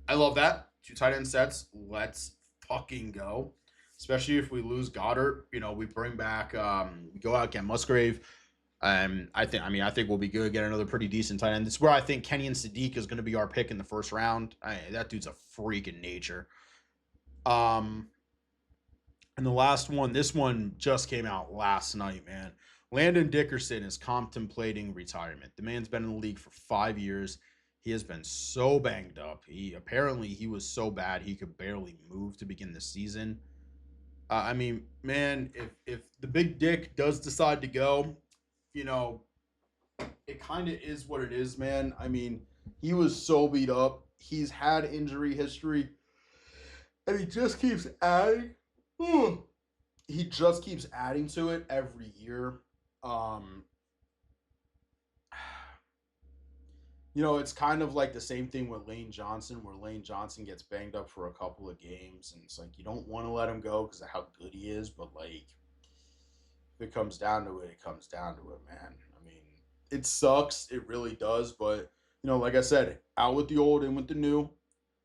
I love that. Two tight end sets. Let's fucking go. Especially if we lose Goddard, we bring back, we go out, get Musgrave. I think we'll be good. Get another pretty decent tight end. This is where I think Kenyon Sadiq is going to be our pick in the first round. That dude's a freak in nature. Um, and the last one, this one just came out last night, man. Landon Dickerson is contemplating retirement. The man's been in the league for 5 years. He has been so banged up. He was so bad he could barely move to begin the season. Man, if the big dick does decide to go, you know, it kind of is what it is, man. He was so beat up. He's had injury history, and he just keeps adding. He just keeps adding to it every year. Um, it's kind of like the same thing with Lane Johnson, where Lane Johnson gets banged up for a couple of games, and it's like you don't want to let him go because of how good he is, but like if it comes down to it, it comes down to it, man. It sucks, it really does, but like I said, out with the old, in with the new.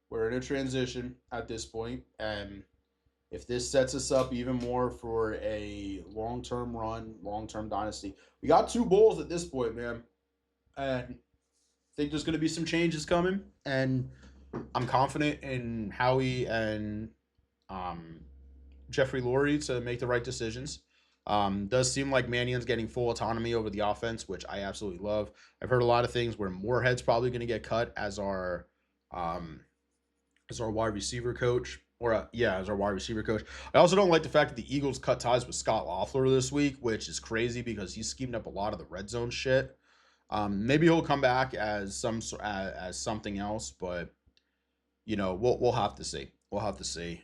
We're in a transition at this point, and if this sets us up even more for a long-term run, long-term dynasty, we got two bowls at this point, man, and think there's going to be some changes coming, and I'm confident in Howie and um, Jeffrey Lurie to make the right decisions. Does seem like Mannion's getting full autonomy over the offense, which I absolutely love. I've heard a lot of things where Moorhead's probably going to get cut um, as our wide receiver coach, as our wide receiver coach. I also don't like the fact that the Eagles cut ties with Scott Loeffler this week, which is crazy because he's schemed up a lot of the red zone shit. Maybe he'll come back as something else, but we'll have to see. We'll have to see.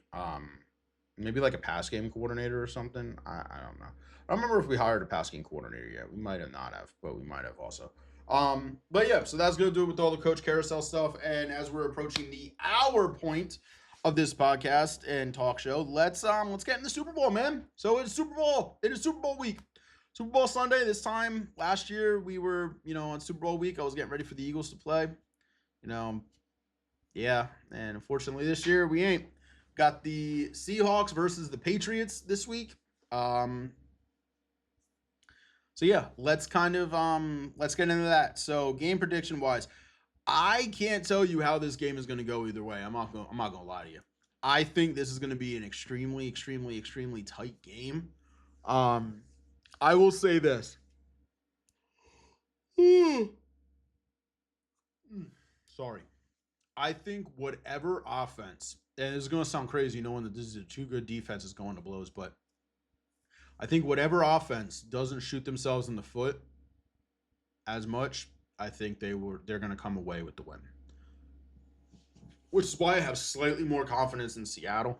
Maybe like a pass game coordinator or something. I don't know. I don't remember if we hired a pass game coordinator yet. We might have not have, but we might have also. But yeah, so that's gonna do it with all the coach carousel stuff. And as we're approaching the hour point of this podcast and talk show, let's get in the Super Bowl, man. So it's Super Bowl. It is Super Bowl week. Super Bowl Sunday. This time last year we were, on Super Bowl week. I was getting ready for the Eagles to play. Yeah, and unfortunately this year we ain't. Got the Seahawks versus the Patriots this week. So yeah, let's get into that. So game prediction wise, I can't tell you how this game is going to go either way. I'm not going to lie to you. I think this is going to be an extremely, extremely, extremely tight game. I will say this. Sorry. I think whatever offense, and it's going to sound crazy knowing that this is two good defenses going to blows, but I think whatever offense doesn't shoot themselves in the foot as much, I think they're going to come away with the win. Which is why I have slightly more confidence in Seattle.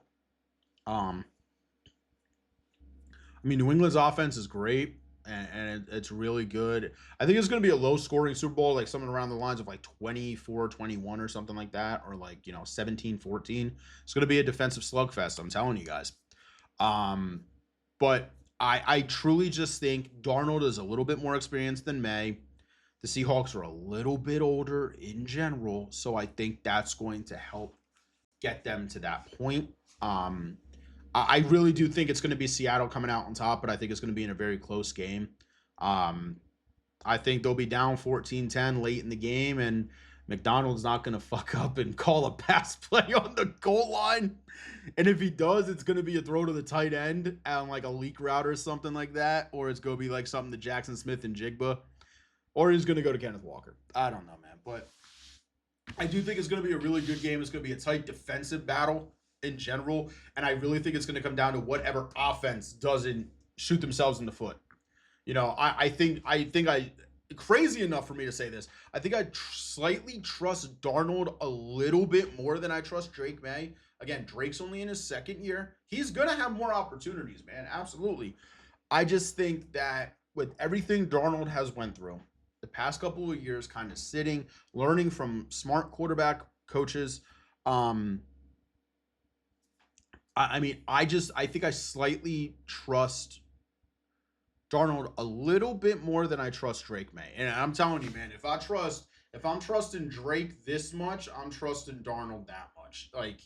New England's offense is great, and it's really good. I think it's going to be a low-scoring Super Bowl, like something around the lines of like 24-21 or something like that, or like 17-14. It's going to be a defensive slugfest. I'm telling you guys. But I truly just think Darnold is a little bit more experienced than May. The Seahawks are a little bit older in general, so I think that's going to help get them to that point. I really do think it's going to be Seattle coming out on top, but I think it's going to be in a very close game. I think they'll be down 14-10 late in the game, and McDonald's not going to fuck up and call a pass play on the goal line. And if he does, it's going to be a throw to the tight end on like a leak route or something like that, or it's going to be like something to Jackson Smith and Jigba, or he's going to go to Kenneth Walker. I don't know, man, but I do think it's going to be a really good game. It's going to be a tight defensive battle in general, and I really think it's going to come down to whatever offense doesn't shoot themselves in the foot. I think crazy enough for me to say this, I think I slightly trust Darnold a little bit more than I trust Drake May. Again, Drake's only in his second year. He's going to have more opportunities, man. Absolutely. I just think that with everything Darnold has went through the past couple of years, kind of sitting, learning from smart quarterback coaches, I mean, I think I slightly trust Darnold a little bit more than I trust Drake May. And I'm telling you, man, if I'm trusting Drake this much, I'm trusting Darnold that much. Like,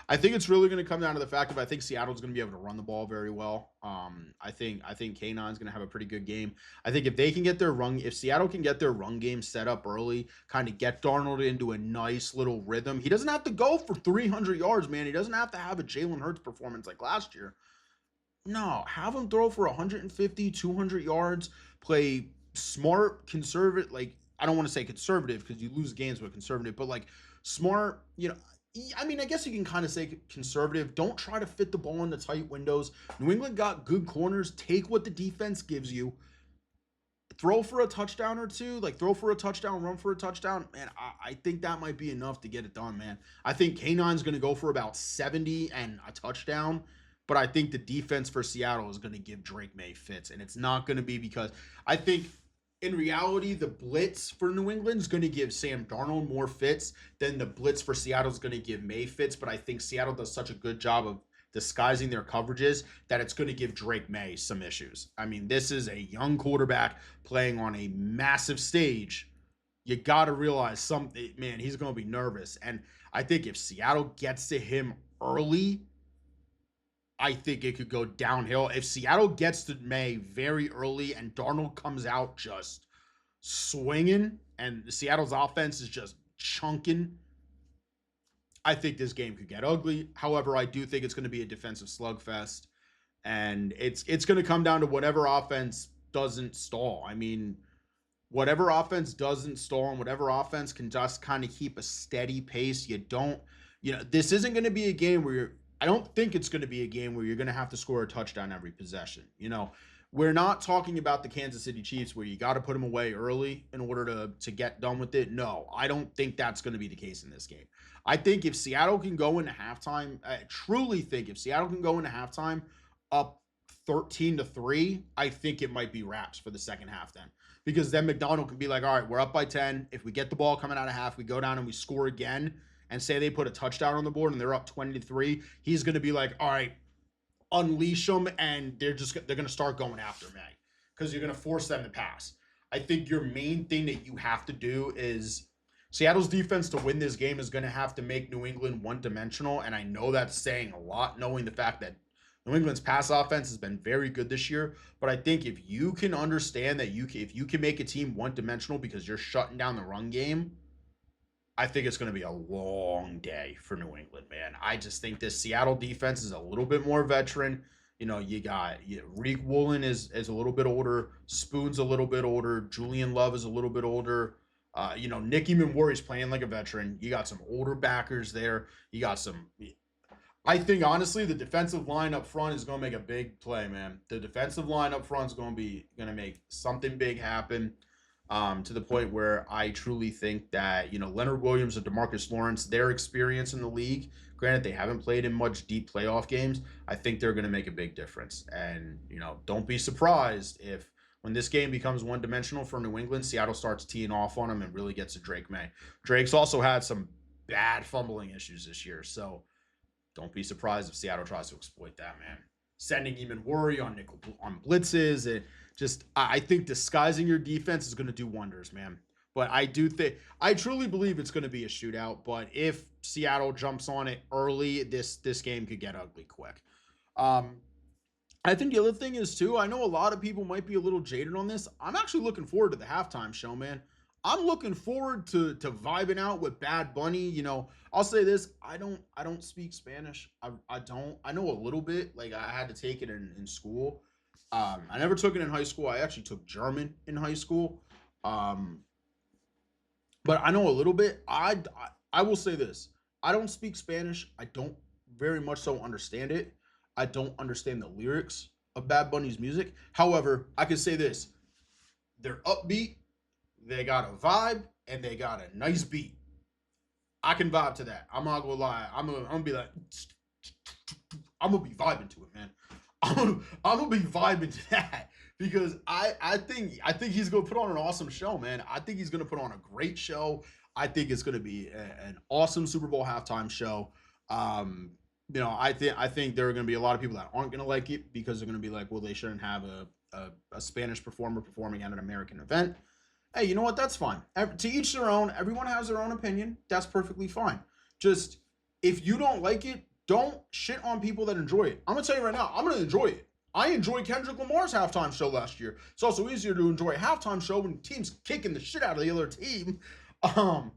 I think it's really going to come down to the fact of I think Seattle's going to be able to run the ball very well. I think K9's going to have a pretty good game. I think if Seattle can get their run game set up early, kind of get Darnold into a nice little rhythm. He doesn't have to go for 300 yards, man. He doesn't have to have a Jalen Hurts performance like last year. No, have him throw for 150, 200 yards, play smart, conservative. Like, I don't want to say conservative because you lose games with conservative, but like smart, I mean, I guess you can kind of say conservative. Don't try to fit the ball into tight windows. New England got good corners. Take what the defense gives you. Throw for a touchdown or two. Like, throw for a touchdown, run for a touchdown. Man, I think that might be enough to get it done, man. I think K9's going to go for about 70 and a touchdown. But I think the defense for Seattle is going to give Drake May fits. And it's not going to be because I think in reality, the blitz for New England is going to give Sam Darnold more fits than the blitz for Seattle is going to give May fits. But I think Seattle does such a good job of disguising their coverages that it's going to give Drake May some issues. I mean, this is a young quarterback playing on a massive stage. You got to realize something, man, he's going to be nervous. And I think if Seattle gets to him early, I think it could go downhill. If Seattle gets to May very early and Darnold comes out just swinging and Seattle's offense is just chunking, I think this game could get ugly. However, I do think it's going to be a defensive slugfest, and it's going to come down to whatever offense doesn't stall. I mean, whatever offense doesn't stall and whatever offense can just kind of keep a steady pace. This isn't going to be a game where I don't think it's going to be a game where you're going to have to score a touchdown every possession. We're not talking about the Kansas City Chiefs where you got to put them away early in order to get done with it. No, I don't think that's going to be the case in this game. I think if Seattle can go into halftime, I truly think if Seattle can go into halftime up 13-3, I think it might be wraps for the second half then. Because then McDonald can be like, all right, we're up by 10. If we get the ball coming out of half, we go down and we score again and say they put a touchdown on the board and they're up 20-3, he's going to be like, all right, unleash them, and they're going to start going after me because you're going to force them to pass. I think your main thing that you have to do is Seattle's defense to win this game is going to have to make New England one-dimensional, and I know that's saying a lot, knowing the fact that New England's pass offense has been very good this year, but I think if you can understand that if you can make a team one-dimensional because you're shutting down the run game, I think it's going to be a long day for New England, man. I just think this Seattle defense is a little bit more veteran. You got Reek Woolen is a little bit older. Spoon's a little bit older. Julian Love is a little bit older. Nicky Memori's playing like a veteran. You got some older backers there. You got some. I think, honestly, the defensive line up front is going to make a big play, man. The defensive line up front is going to make something big happen. To the point where I truly think that, Leonard Williams and DeMarcus Lawrence, their experience in the league, granted they haven't played in much deep playoff games, I think they're going to make a big difference. And, don't be surprised if when this game becomes one-dimensional for New England, Seattle starts teeing off on them and really gets to Drake May. Drake's also had some bad fumbling issues this year, so don't be surprised if Seattle tries to exploit that, man. Sending Eamon Worry on blitzes and I think disguising your defense is going to do wonders, man. But I truly believe it's going to be a shootout. But if Seattle jumps on it early, this game could get ugly quick. I think the other thing is, too, I know a lot of people might be a little jaded on this. I'm actually looking forward to the halftime show, man. I'm looking forward to vibing out with Bad Bunny. I'll say this. I don't speak Spanish. I don't. I know a little bit. Like, I had to take it in school. I never took it in high school. I actually took German in high school. But I know a little bit. I will say this. I don't speak Spanish. I don't very much so understand it. I don't understand the lyrics of Bad Bunny's music. However, I can say this. They're upbeat, they got a vibe, and they got a nice beat. I can vibe to that. I'm not gonna lie. I'm gonna be like, I'm gonna be vibing to it, man. I'm gonna be vibing to that because I think he's gonna put on an awesome show, man. I think he's gonna put on a great show. I think it's gonna be an awesome Super Bowl halftime show. I think there are going to be a lot of people that aren't going to like it because they're going to be like, well, they shouldn't have a Spanish performer performing at an American event. Hey, you know what? That's fine. To each their own. Everyone has their own opinion. That's perfectly fine. Just if you don't like it, don't shit on people that enjoy it. I'm gonna tell you right now, I'm gonna enjoy it. I enjoyed Kendrick Lamar's halftime show last year. It's also easier to enjoy a halftime show when the team's kicking the shit out of the other team. Um,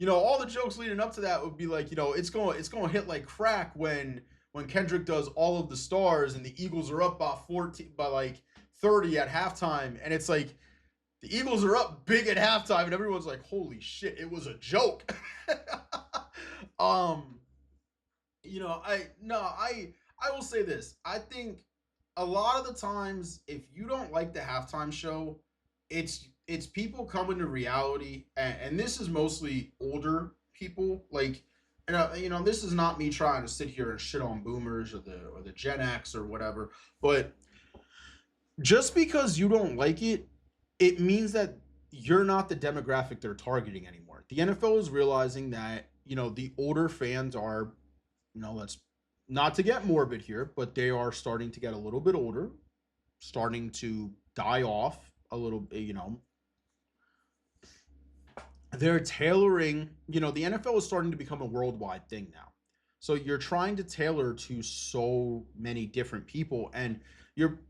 all the jokes leading up to that would be like, it's going to hit like crack when Kendrick does all of the stars and the Eagles are up by 14 by like 30 at halftime, and it's like the Eagles are up big at halftime, and everyone's like, "Holy shit, it was a joke." um, I will say this. I think a lot of the times, if you don't like the halftime show, it's people coming to reality, and this is mostly older people. Like, and this is not me trying to sit here and shit on boomers or the Gen X or whatever, but just because you don't like it, it means that you're not the demographic they're targeting anymore. The NFL is realizing that, the older fans are, let's not to get morbid here, but they are starting to get a little bit older, starting to die off a little bit, they're tailoring, the NFL is starting to become a worldwide thing now. So you're trying to tailor to so many different people, and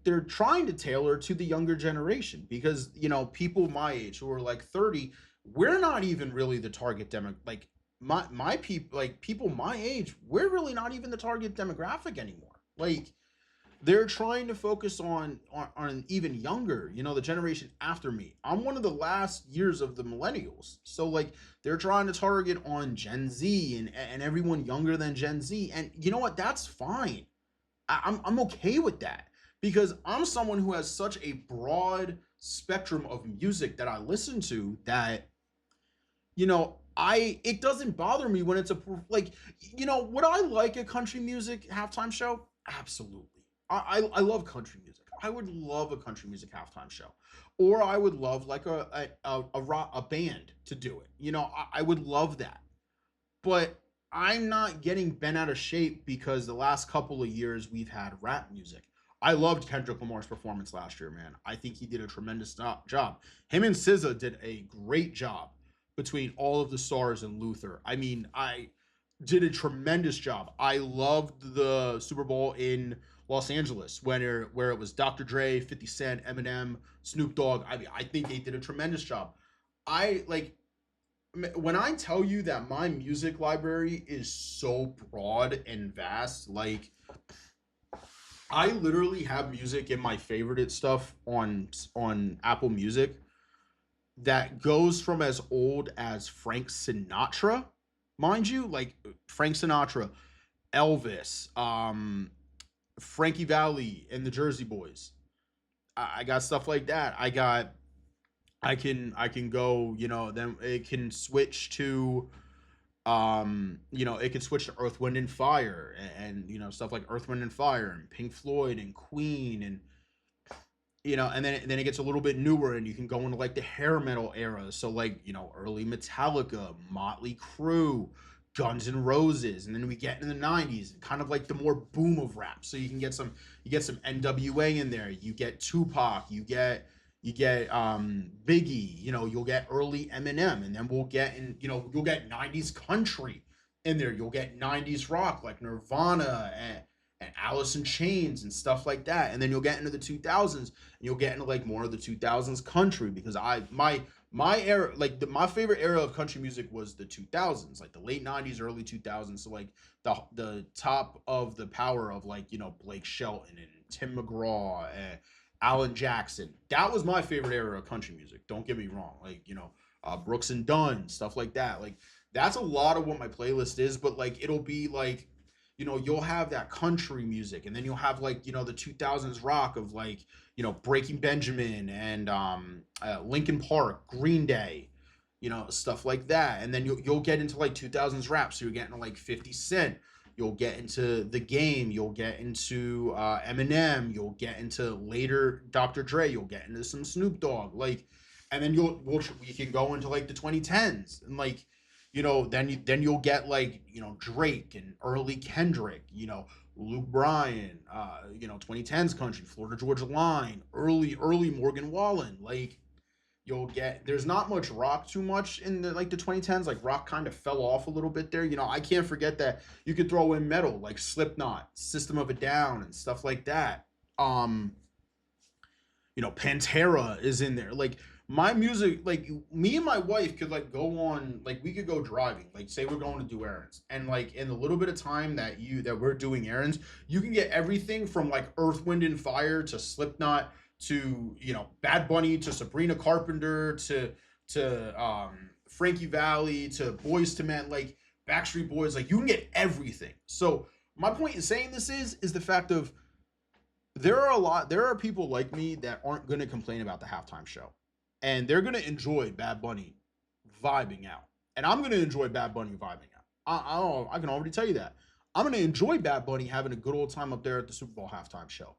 they're trying to tailor to the younger generation because, people my age who are like 30, we're not even really the target demo, like my people, like people my age, we're really not even the target demographic anymore. Like, they're trying to focus on even younger, the generation after me. I'm one of the last years of the millennials, so like they're trying to target on Gen Z and everyone younger than Gen Z, and you know what, that's fine. I'm okay with that because I'm someone who has such a broad spectrum of music that I listen to that, I it doesn't bother me when it's like, would I like a country music halftime show? Absolutely. I love country music. I would love a country music halftime show, or I would love like a band to do it. I would love that, but I'm not getting bent out of shape because the last couple of years we've had rap music. I loved Kendrick Lamar's performance last year, man. I think he did a tremendous job. Him and SZA did a great job between all of the stars and Luther. I mean, I did a tremendous job. I loved the Super Bowl in Los Angeles where it was Dr. Dre, 50 Cent, Eminem, Snoop Dogg. I mean, I think they did a tremendous job. I like when I tell you that my music library is so broad and vast, like I literally have music in my favorite stuff on Apple Music that goes from as old as Frank Sinatra, mind you, like Frank Sinatra, Elvis, Frankie Valli, and the Jersey Boys. I got stuff like that. I can go, then it can switch to it can switch to Earth, Wind, and Fire, and stuff like Earth, Wind, and Fire, and Pink Floyd, and Queen, and then it gets a little bit newer, and you can go into like the hair metal era. So like early Metallica, Motley Crue, Guns N' Roses, and then we get in the '90s, kind of like the more boom of rap. So you get some NWA in there. You get Tupac. You get Biggie. You'll get early Eminem, and then you'll get '90s country in there. You'll get '90s rock like Nirvana and Alice in Chains and stuff like that. And then you'll get into the 2000s, and you'll get into like more of the 2000s country because my era, like my favorite era of country music was the 2000s, like the late '90s, early 2000s. So like the top of the power of like Blake Shelton and Tim McGraw and Alan Jackson. That was my favorite era of country music. Don't get me wrong, like Brooks and Dunn, stuff like that. Like that's a lot of what my playlist is, but like it'll be like you'll have that country music, and then you'll have like the 2000s rock of like Breaking Benjamin and Linkin Park, Green Day, stuff like that. And then you'll get into like 2000s rap, so you're getting to like 50 Cent. You'll get into The Game. You'll get into Eminem. You'll get into later Dr. Dre. You'll get into some Snoop Dogg. Like, and then we can go into like the 2010s and like then you'll get like Drake and early Kendrick, Luke Bryan, 2010s country, Florida Georgia Line, early Morgan Wallen. Like you'll get there's not much rock too much in the 2010s. Like rock kind of fell off a little bit there. I can't forget that you could throw in metal like Slipknot, System of a Down, and stuff like that. Um, Pantera is in there. Like my music, like me and my wife could like go on, like we could go driving, like say we're going to do errands, and like in the little bit of time that we're doing errands, you can get everything from like Earth, Wind and Fire to Slipknot to Bad Bunny to Sabrina Carpenter to Frankie Valli to Boys to Men, like Backstreet Boys, like you can get everything. So my point in saying this is the fact of there are people like me that aren't going to complain about the halftime show, and they're going to enjoy Bad Bunny vibing out, and I'm going to enjoy Bad Bunny vibing out. I can already tell you that I'm going to enjoy Bad Bunny having a good old time up there at the Super Bowl halftime show.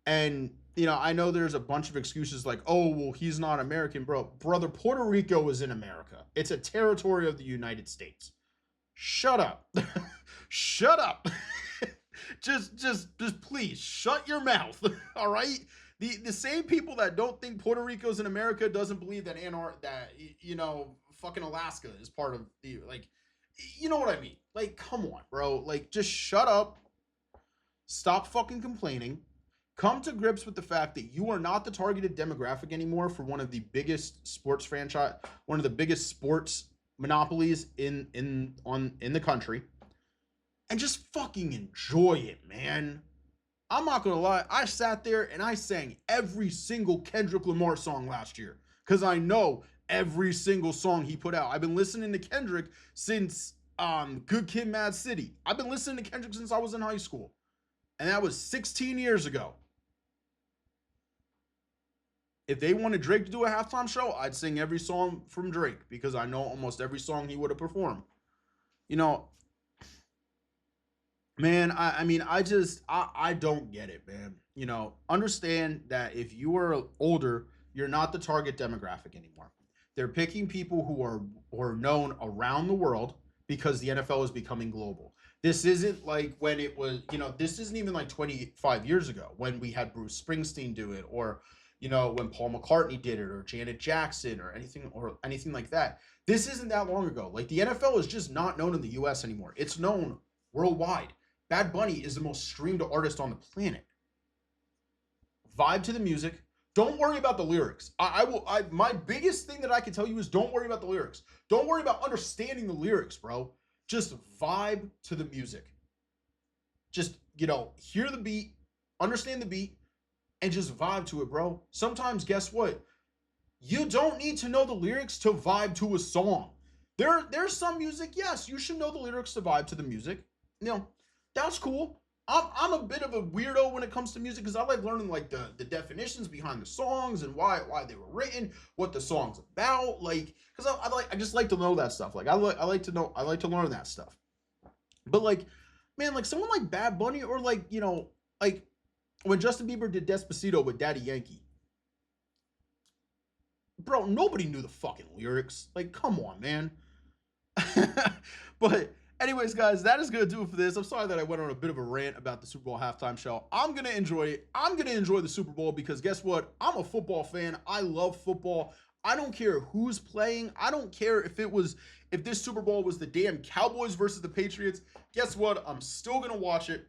And I know there's a bunch of excuses like, oh well, he's not American, brother. Puerto Rico is in America. It's a territory of the United States. Shut up. Shut up. just please shut your mouth. All right. The same people that don't think Puerto Rico's in America doesn't believe that fucking Alaska is part of the, like, you know what I mean? Like, come on, bro. Like, just shut up. Stop fucking complaining. Come to grips with the fact that you are not the targeted demographic anymore for one of the biggest sports franchise, one of the biggest sports monopolies in the country, and just fucking enjoy it, man. I'm not gonna lie, I sat there and I sang every single Kendrick Lamar song last year because I know every single song he put out. I've been listening to Kendrick since Good Kid, Mad City. I've been listening to Kendrick since I was in high school, and that was 16 years ago. If they wanted Drake to do a halftime show, I'd sing every song from Drake because I know almost every song he would have performed. You know, man, I mean, I don't get it, man. Understand that if you are older, you're not the target demographic anymore. They're picking people who are known around the world because the NFL is becoming global. This isn't like when it was, this isn't even like 25 years ago when we had Bruce Springsteen do it, or when Paul McCartney did it, or Janet Jackson, or anything like that. This isn't that long ago. Like the NFL is just not known in the US anymore. It's known worldwide. Bad Bunny is the most streamed artist on the planet. Vibe to the music. Don't worry about the lyrics. My biggest thing that I can tell you is don't worry about the lyrics. Don't worry about understanding the lyrics, bro. Just vibe to the music. Just, hear the beat, understand the beat, and just vibe to it, bro. Sometimes, guess what? You don't need to know the lyrics to vibe to a song. There's some music, yes, you should know the lyrics to vibe to the music. That's cool. I'm a bit of a weirdo when it comes to music because I like learning like the definitions behind the songs and why they were written, what the song's about, like because I just like to know that stuff. Like I like to learn that stuff. But like, man, like someone like Bad Bunny or like like when Justin Bieber did Despacito with Daddy Yankee, bro, nobody knew the fucking lyrics. Like, come on, man. But anyways, guys, that is going to do it for this. I'm sorry that I went on a bit of a rant about the Super Bowl halftime show. I'm going to enjoy it. I'm going to enjoy the Super Bowl because guess what? I'm a football fan. I love football. I don't care who's playing. I don't care if this Super Bowl was the damn Cowboys versus the Patriots. Guess what? I'm still going to watch it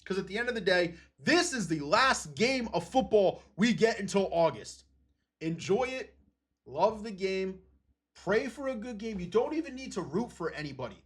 because at the end of the day, this is the last game of football we get until August. Enjoy it. Love the game. Pray for a good game. You don't even need to root for anybody.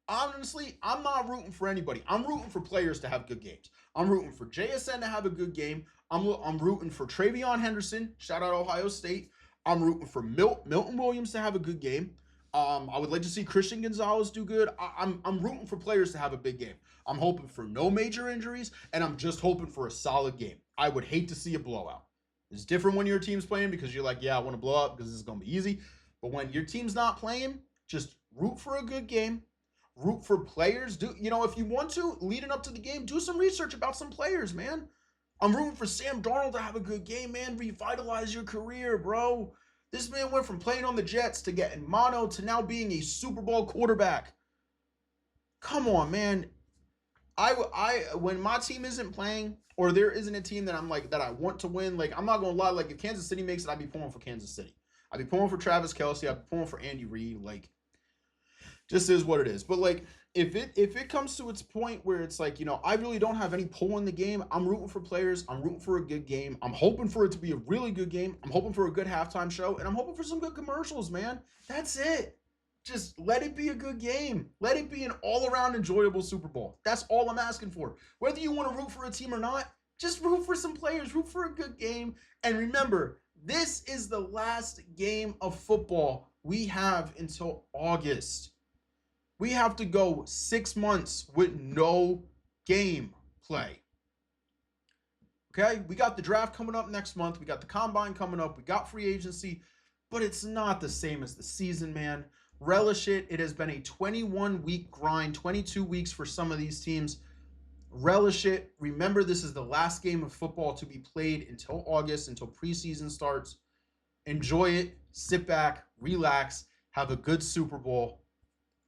Honestly, I'm not rooting for anybody. I'm rooting for players to have good games. I'm rooting for JSN to have a good game. I'm rooting for Travion Henderson. Shout out Ohio State. I'm rooting for Milton Williams to have a good game. I would like to see Christian Gonzalez do good. I'm rooting for players to have a big game. I'm hoping for no major injuries, and I'm just hoping for a solid game. I would hate to see a blowout. It's different when your team's playing because you're like, yeah, I want to blow up because this is going to be easy. But when your team's not playing, just root for a good game. Root for players. If you want to, leading up to the game, do some research about some players, man. I'm rooting for Sam Darnold to have a good game, man. Revitalize your career, bro. This man went from playing on the Jets to getting mono to now being a Super Bowl quarterback. Come on, man. When my team isn't playing or there isn't a team that I'm like that I want to win, like I'm not gonna lie, like if Kansas City makes it, I'd be pulling for Kansas City. I'd be pulling for Travis Kelce. I'd be pulling for Andy Reid. Like, just is what it is. But like, if it comes to its point where it's like, I really don't have any pull in the game. I'm rooting for players. I'm rooting for a good game. I'm hoping for it to be a really good game. I'm hoping for a good halftime show, and I'm hoping for some good commercials, man. That's it. Just let it be a good game. Let it be an all-around enjoyable Super Bowl. That's all I'm asking for. Whether you want to root for a team or not, just root for some players, root for a good game. And remember, this is the last game of football we have until August. We have to go 6 months with no game play. Okay? We got the draft coming up next month. We got the combine coming up. We got free agency. But it's not the same as the season, man. Relish it. It has been a 21-week grind, 22 weeks for some of these teams. Relish it. Remember, this is the last game of football to be played until August, until preseason starts. Enjoy it. Sit back, relax, have a good Super Bowl.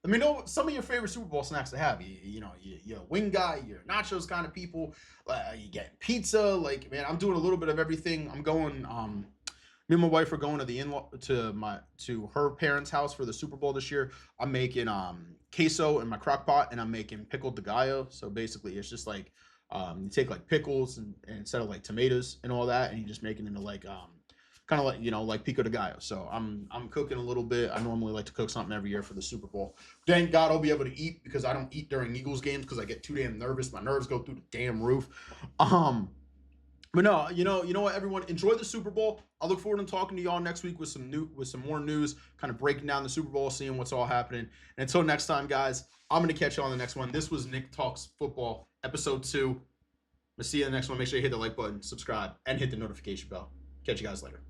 Let me know some of your favorite Super Bowl snacks to have. You're a wing guy, you're nachos kind of people. You get pizza. Like, man, I'm doing a little bit of everything. I'm going. Me and my wife are going to the in-law to her parents' house for the Super Bowl this year. I'm making queso in my crock pot, and I'm making pickled de gallo. So basically, it's just like you take like pickles and instead of like tomatoes and all that, and you just make it into like kind of like like pico de gallo. So I'm cooking a little bit. I normally like to cook something every year for the Super Bowl. Thank God I'll be able to eat because I don't eat during Eagles games because I get too damn nervous. My nerves go through the damn roof. But no, you know what, everyone, enjoy the Super Bowl. I look forward to talking to y'all next week with some more news, kind of breaking down the Super Bowl, seeing what's all happening. And until next time, guys, I'm gonna catch you on the next one. This was Nick Talks Football, episode 2. I'm gonna see you in the next one. Make sure you hit the like button, subscribe, and hit the notification bell. Catch you guys later.